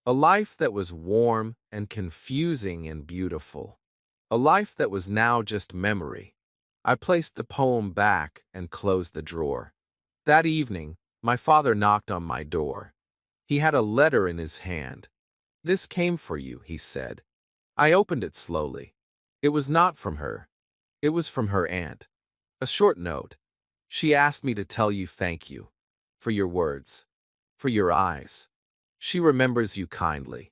A life that was warm and confusing and beautiful. A life that was now just memory. I placed the poem back and closed the drawer. That evening, my father knocked on my door. He had a letter in his hand. "This came for you," he said. I opened it slowly. It was not from her. It was from her aunt. A short note. She asked me to tell you thank you. For your words. For your eyes. She remembers you kindly.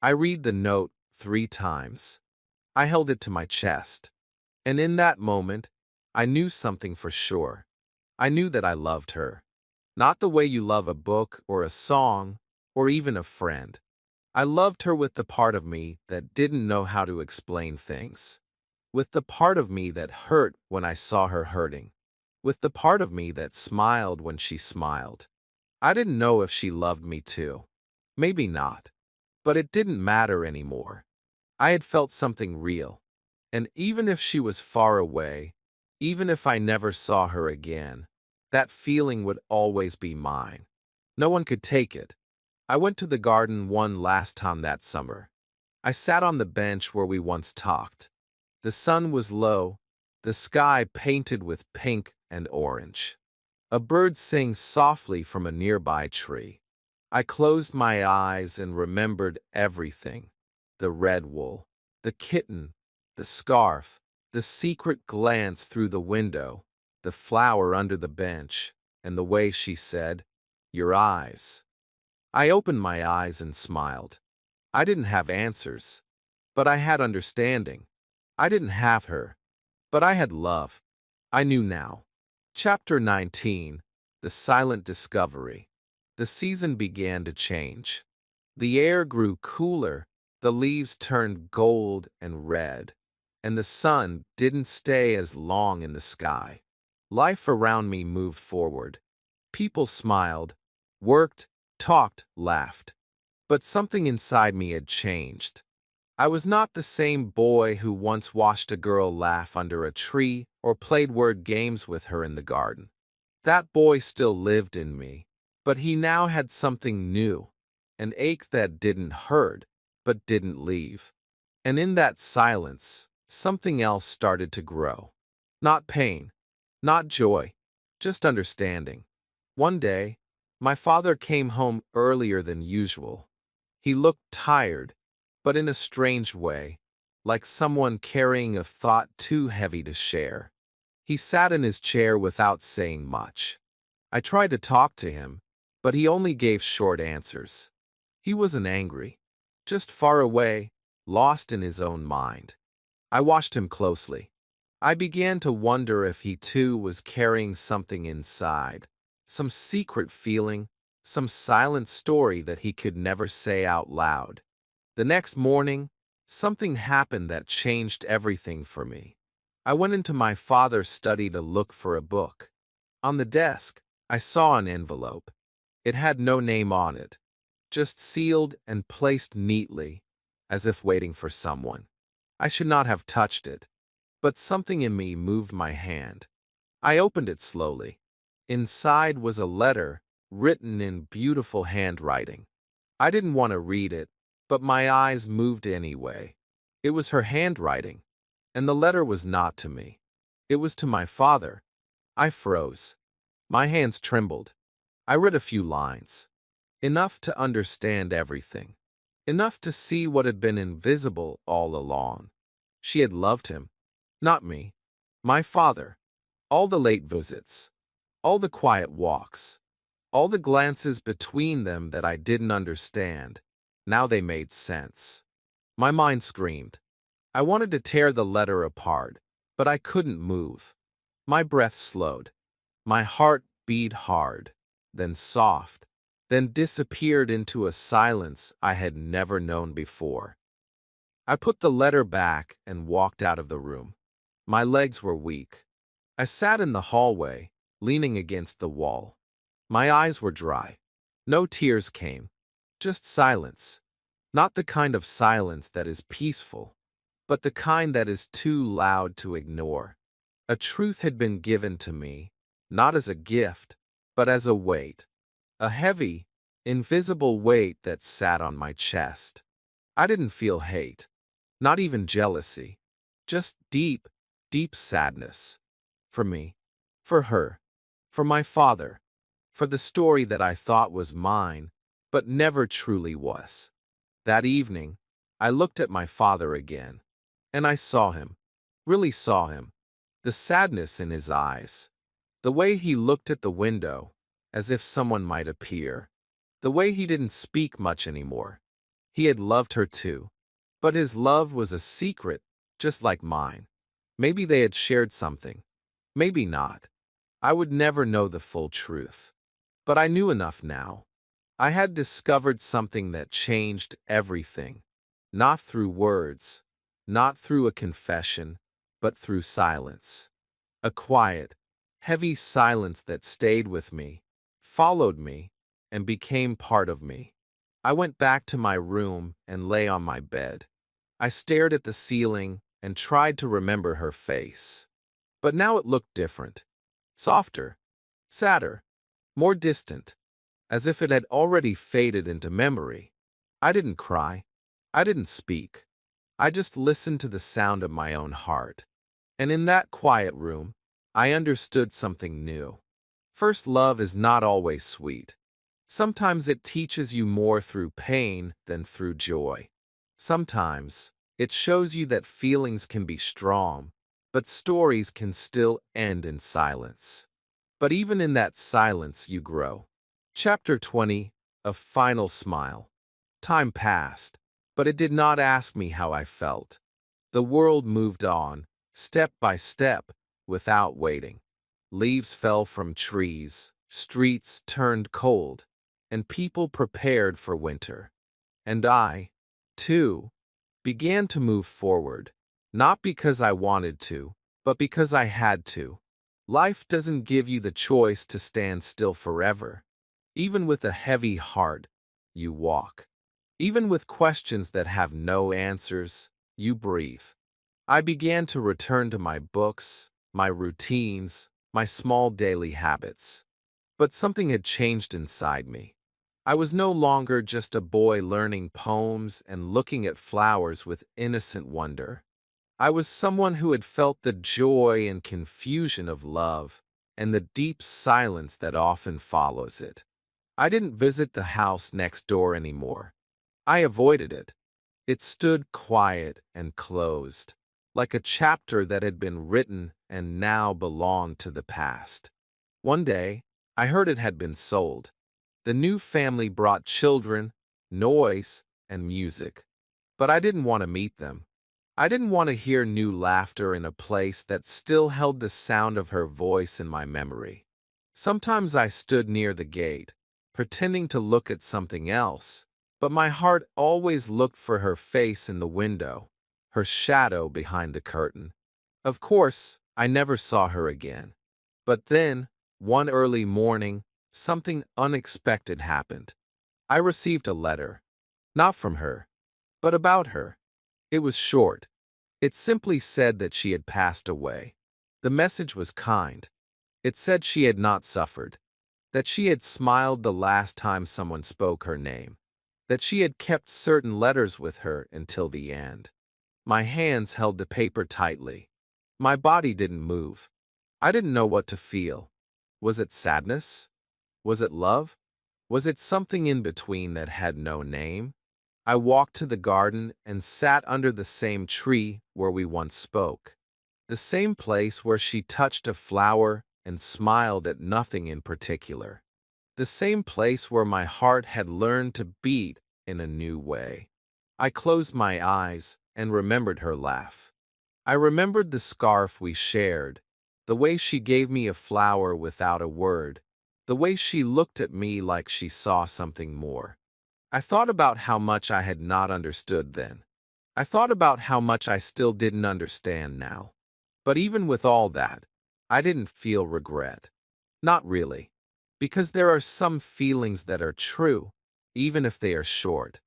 I read the note 3 times. I held it to my chest. And in that moment, I knew something for sure. I knew that I loved her. Not the way you love a book or a song or even a friend. I loved her with the part of me that didn't know how to explain things. With the part of me that hurt when I saw her hurting. With the part of me that smiled when she smiled. I didn't know if she loved me too. Maybe not. But it didn't matter anymore. I had felt something real. And even if she was far away, Even if I never saw her again, that feeling would always be mine. No one could take it. I went to the garden one last time that summer. I sat on the bench where we once talked. The sun was low, the sky painted with pink and orange. A bird sang softly from a nearby tree. I closed my eyes and remembered everything. The red wool, the kitten, the scarf, the secret glance through the window, the flower under the bench, and the way she said, "Your eyes." I opened my eyes and smiled. I didn't have answers, but I had understanding. I didn't have her, but I had love. I knew now. Chapter 19. The Silent Discovery. The season began to change. The air grew cooler, the leaves turned gold and red, and the sun didn't stay as long in the sky. Life around me moved forward. People smiled, worked, talked, laughed. But something inside me had changed. I was not the same boy who once watched a girl laugh under a tree or played word games with her in the garden. That boy still lived in me, but he now had something new, an ache that didn't hurt, but didn't leave. And in that silence, something else started to grow. Not pain, not joy, just understanding. One day, my father came home earlier than usual. He looked tired, but in a strange way, like someone carrying a thought too heavy to share. He sat in his chair without saying much. I tried to talk to him, but he only gave short answers. He wasn't angry, just far away, lost in his own mind. I watched him closely. I began to wonder if he too was carrying something inside, some secret feeling, some silent story that he could never say out loud. The next morning, something happened that changed everything for me. I went into my father's study to look for a book. On the desk, I saw an envelope. It had no name on it, just sealed and placed neatly, as if waiting for someone. I should not have touched it, but something in me moved my hand. I opened it slowly. Inside was a letter, written in beautiful handwriting. I didn't want to read it, but my eyes moved anyway. It was her handwriting, and the letter was not to me. It was to my father. I froze. My hands trembled. I read a few lines. Enough to understand everything. Enough to see what had been invisible all along. She had loved him, not me. My father. All the late visits. All the quiet walks. All the glances between them that I didn't understand. Now they made sense. My mind screamed. I wanted to tear the letter apart, but I couldn't move. My breath slowed. My heart beat hard, then soft, then disappeared into a silence I had never known before. I put the letter back and walked out of the room. My legs were weak. I sat in the hallway, leaning against the wall. My eyes were dry. No tears came, just silence. Not the kind of silence that is peaceful, but the kind that is too loud to ignore. A truth had been given to me, not as a gift, but as a weight. A heavy, invisible weight that sat on my chest. I didn't feel hate, not even jealousy, just deep, deep sadness. For me, for her, for my father, for the story that I thought was mine, but never truly was. That evening, I looked at my father again, and I saw him, really saw him, the sadness in his eyes, the way he looked at the window, as if someone might appear, the way he didn't speak much anymore. He had loved her too, but his love was a secret, just like mine. Maybe they had shared something, maybe not. I would never know the full truth. But I knew enough now. I had discovered something that changed everything. Not through words, not through a confession, but through silence. A quiet, heavy silence that stayed with me, followed me, and became part of me. I went back to my room and lay on my bed. I stared at the ceiling and tried to remember her face. But now it looked different. Softer, sadder, more distant, as if it had already faded into memory. I didn't cry. I didn't speak. I just listened to the sound of my own heart. And in that quiet room, I understood something new. First love is not always sweet. Sometimes it teaches you more through pain than through joy. Sometimes it shows you that feelings can be strong, but stories can still end in silence. But even in that silence, you grow. Chapter 20, A Final Smile. Time passed, but it did not ask me how I felt. The world moved on, step by step, without waiting. Leaves fell from trees, streets turned cold, and people prepared for winter. And I, too, began to move forward, not because I wanted to, but because I had to. Life doesn't give you the choice to stand still forever. Even with a heavy heart, you walk. Even with questions that have no answers, you breathe. I began to return to my books, my routines, my small daily habits. But something had changed inside me. I was no longer just a boy learning poems and looking at flowers with innocent wonder. I was someone who had felt the joy and confusion of love and the deep silence that often follows it. I didn't visit the house next door anymore. I avoided it. It stood quiet and closed, like a chapter that had been written and now belonged to the past. One day, I heard it had been sold. The new family brought children, noise, and music. But I didn't want to meet them. I didn't want to hear new laughter in a place that still held the sound of her voice in my memory. Sometimes I stood near the gate, pretending to look at something else, but my heart always looked for her face in the window, her shadow behind the curtain. Of course, I never saw her again. But then, one early morning, something unexpected happened. I received a letter. Not from her, but about her. It was short. It simply said that she had passed away. The message was kind. It said she had not suffered, that she had smiled the last time someone spoke her name, that she had kept certain letters with her until the end. My hands held the paper tightly. My body didn't move. I didn't know what to feel. Was it sadness? Was it love? Was it something in between that had no name? I walked to the garden and sat under the same tree where we once spoke. The same place where she touched a flower and smiled at nothing in particular. The same place where my heart had learned to beat in a new way. I closed my eyes and remembered her laugh. I remembered the scarf we shared, the way she gave me a flower without a word, the way she looked at me like she saw something more. I thought about how much I had not understood then. I thought about how much I still didn't understand now. But even with all that, I didn't feel regret. Not really. Because there are some feelings that are true, even if they are short.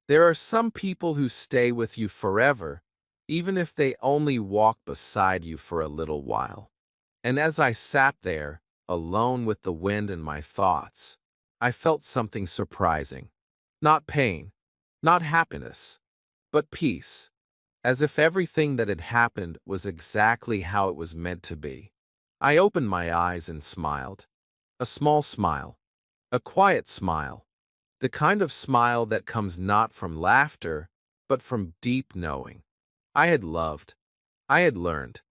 There are some people who stay with you forever, even if they only walk beside you for a little while. And as I sat there, alone with the wind and my thoughts, I felt something surprising. Not pain, not happiness, but peace, as if everything that had happened was exactly how it was meant to be. I opened my eyes and smiled. A small smile. A quiet smile. The kind of smile that comes not from laughter, but from deep knowing. I had loved. I had learned.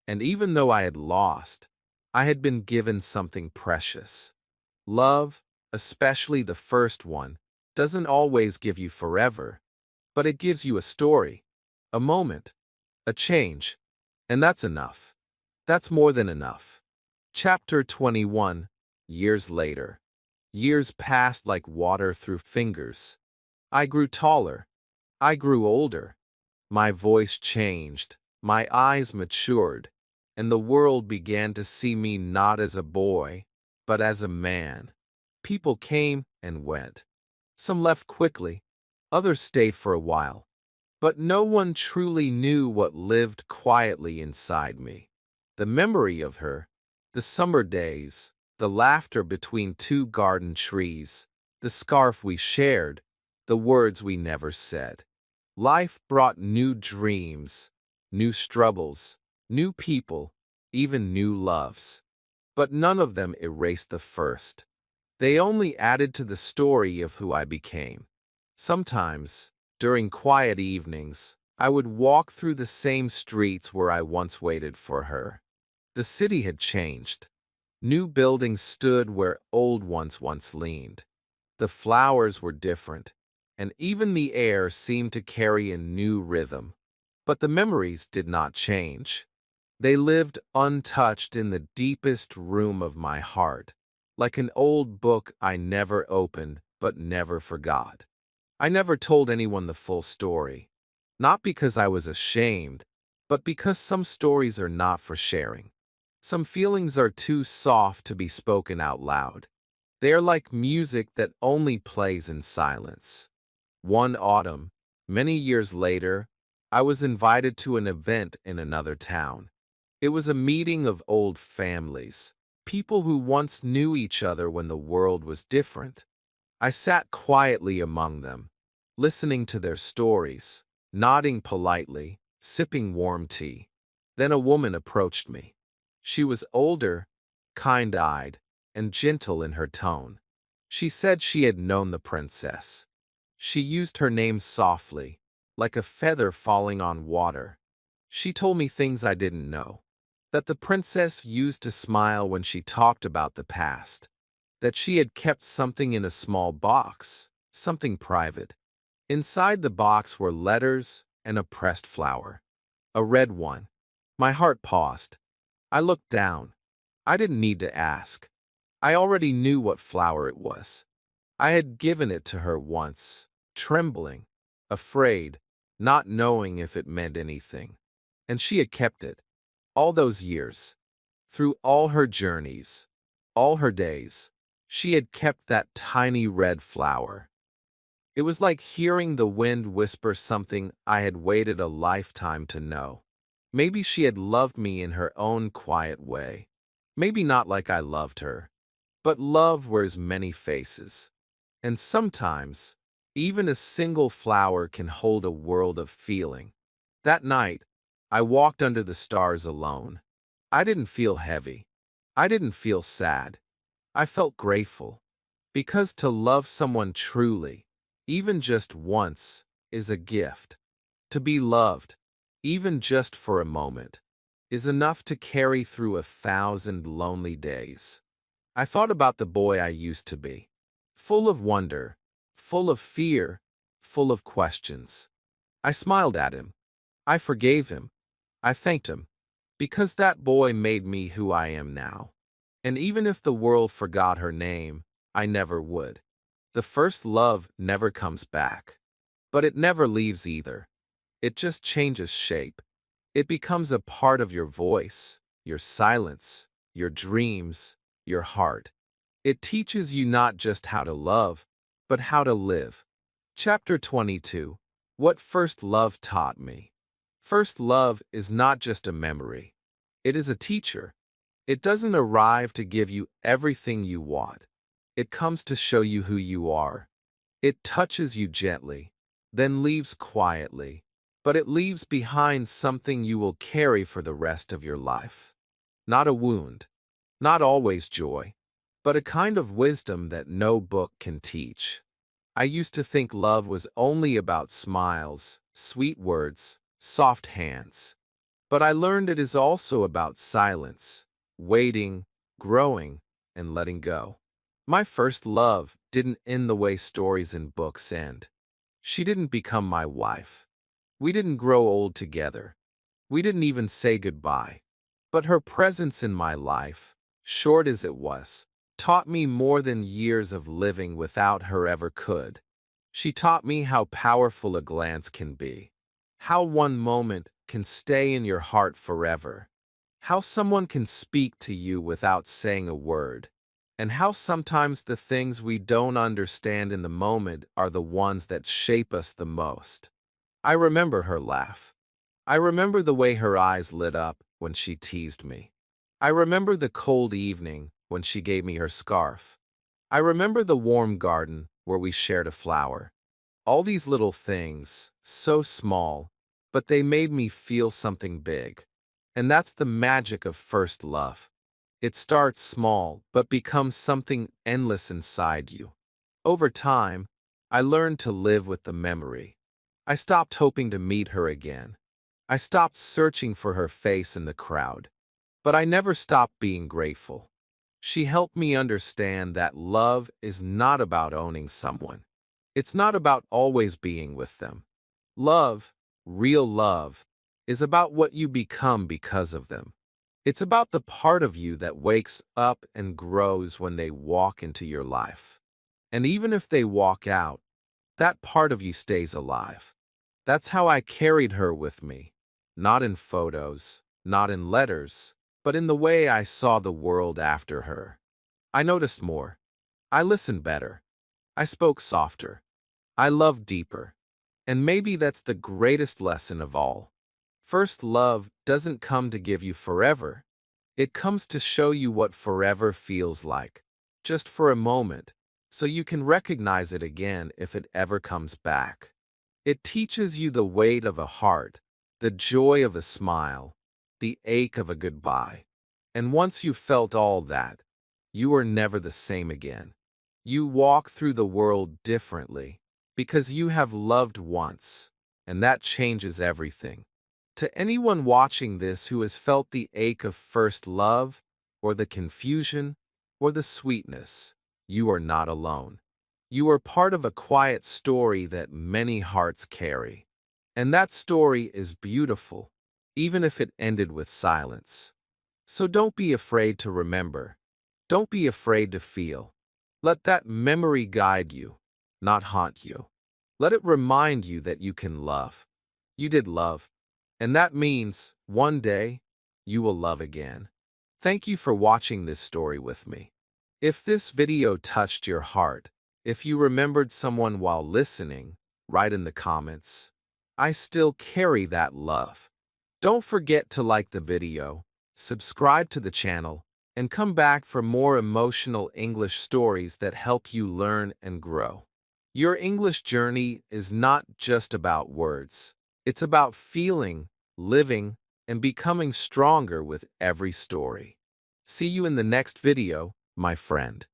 And even though I had lost, I had been given something precious. Love, especially the first one, doesn't always give you forever, but it gives you a story, a moment, a change, and that's enough. That's more than enough. Chapter 21, Years Later. Years passed like water through fingers. I grew taller. I grew older. My voice changed. My eyes matured. And the world began to see me not as a boy, but as a man. People came and went. Some left quickly, others stayed for a while. But no one truly knew what lived quietly inside me. The memory of her, the summer days, the laughter between two garden trees, the scarf we shared, the words we never said. Life brought new dreams, new struggles, new people, even new loves. But none of them erased the first. They only added to the story of who I became. Sometimes, during quiet evenings, I would walk through the same streets where I once waited for her. The city had changed. New buildings stood where old ones once leaned. The flowers were different, and even the air seemed to carry a new rhythm. But the memories did not change. They lived untouched in the deepest room of my heart, like an old book I never opened but never forgot. I never told anyone the full story, not because I was ashamed, but because some stories are not for sharing. Some feelings are too soft to be spoken out loud. They are like music that only plays in silence. One autumn, many years later, I was invited to an event in another town. It was a meeting of old families, people who once knew each other when the world was different. I sat quietly among them, listening to their stories, nodding politely, sipping warm tea. Then a woman approached me. She was older, kind-eyed, and gentle in her tone. She said she had known the princess. She used her name softly, like a feather falling on water. She told me things I didn't know. That the princess used to smile when she talked about the past. That she had kept something in a small box, something private. Inside the box were letters and a pressed flower. A red one. My heart paused. I looked down. I didn't need to ask. I already knew what flower it was. I had given it to her once, trembling, afraid, not knowing if it meant anything. And she had kept it. All those years. Through all her journeys, all her days, she had kept that tiny red flower. It was like hearing the wind whisper something I had waited a lifetime to know. Maybe she had loved me in her own quiet way. Maybe not like I loved her. But love wears many faces. And sometimes, even a single flower can hold a world of feeling. That night, I walked under the stars alone. I didn't feel heavy. I didn't feel sad. I felt grateful. Because to love someone truly, even just once, is a gift. To be loved, even just for a moment, is enough to carry through 1,000 lonely days. I thought about the boy I used to be. Full of wonder, full of fear, full of questions. I smiled at him. I forgave him. I thanked him. Because that boy made me who I am now. And even if the world forgot her name, I never would. The first love never comes back. But it never leaves either. It just changes shape. It becomes a part of your voice, your silence, your dreams, your heart. It teaches you not just how to love, but how to live. Chapter 22. What First Love Taught Me. First love is not just a memory. It is a teacher. It doesn't arrive to give you everything you want. It comes to show you who you are. It touches you gently, then leaves quietly, but it leaves behind something you will carry for the rest of your life. Not a wound, not always joy, but a kind of wisdom that no book can teach. I used to think love was only about smiles, sweet words, soft hands. But I learned it is also about silence, waiting, growing, and letting go. My first love didn't end the way stories in books end. She didn't become my wife. We didn't grow old together. We didn't even say goodbye. But her presence in my life, short as it was, taught me more than years of living without her ever could. She taught me how powerful a glance can be. How one moment can stay in your heart forever. How someone can speak to you without saying a word. And how sometimes the things we don't understand in the moment are the ones that shape us the most. I remember her laugh. I remember the way her eyes lit up when she teased me. I remember the cold evening when she gave me her scarf. I remember the warm garden where we shared a flower. All these little things, so small, but they made me feel something big. And that's the magic of first love. It starts small, but becomes something endless inside you. Over time, I learned to live with the memory. I stopped hoping to meet her again. I stopped searching for her face in the crowd. But I never stopped being grateful. She helped me understand that love is not about owning someone. It's not about always being with them. Love, real love, is about what you become because of them. It's about the part of you that wakes up and grows when they walk into your life. And even if they walk out, that part of you stays alive. That's how I carried her with me. Not in photos, not in letters, but in the way I saw the world after her. I noticed more. I listened better. I spoke softer. I loved deeper. And maybe that's the greatest lesson of all. First love doesn't come to give you forever. It comes to show you what forever feels like, just for a moment, so you can recognize it again if it ever comes back. It teaches you the weight of a heart, the joy of a smile, the ache of a goodbye. And once you've felt all that, you are never the same again. You walk through the world differently because you have loved once, and that changes everything. To anyone watching this who has felt the ache of first love, or the confusion, or the sweetness, you are not alone. You are part of a quiet story that many hearts carry. And that story is beautiful, even if it ended with silence. So don't be afraid to remember. Don't be afraid to feel. Let that memory guide you, not haunt you. Let it remind you that you can love. You did love. And that means, one day, you will love again. Thank you for watching this story with me. If this video touched your heart, if you remembered someone while listening, write in the comments. I still carry that love. Don't forget to like the video, subscribe to the channel, and come back for more emotional English stories that help you learn and grow. Your English journey is not just about words. It's about feeling, living, and becoming stronger with every story. See you in the next video, my friend.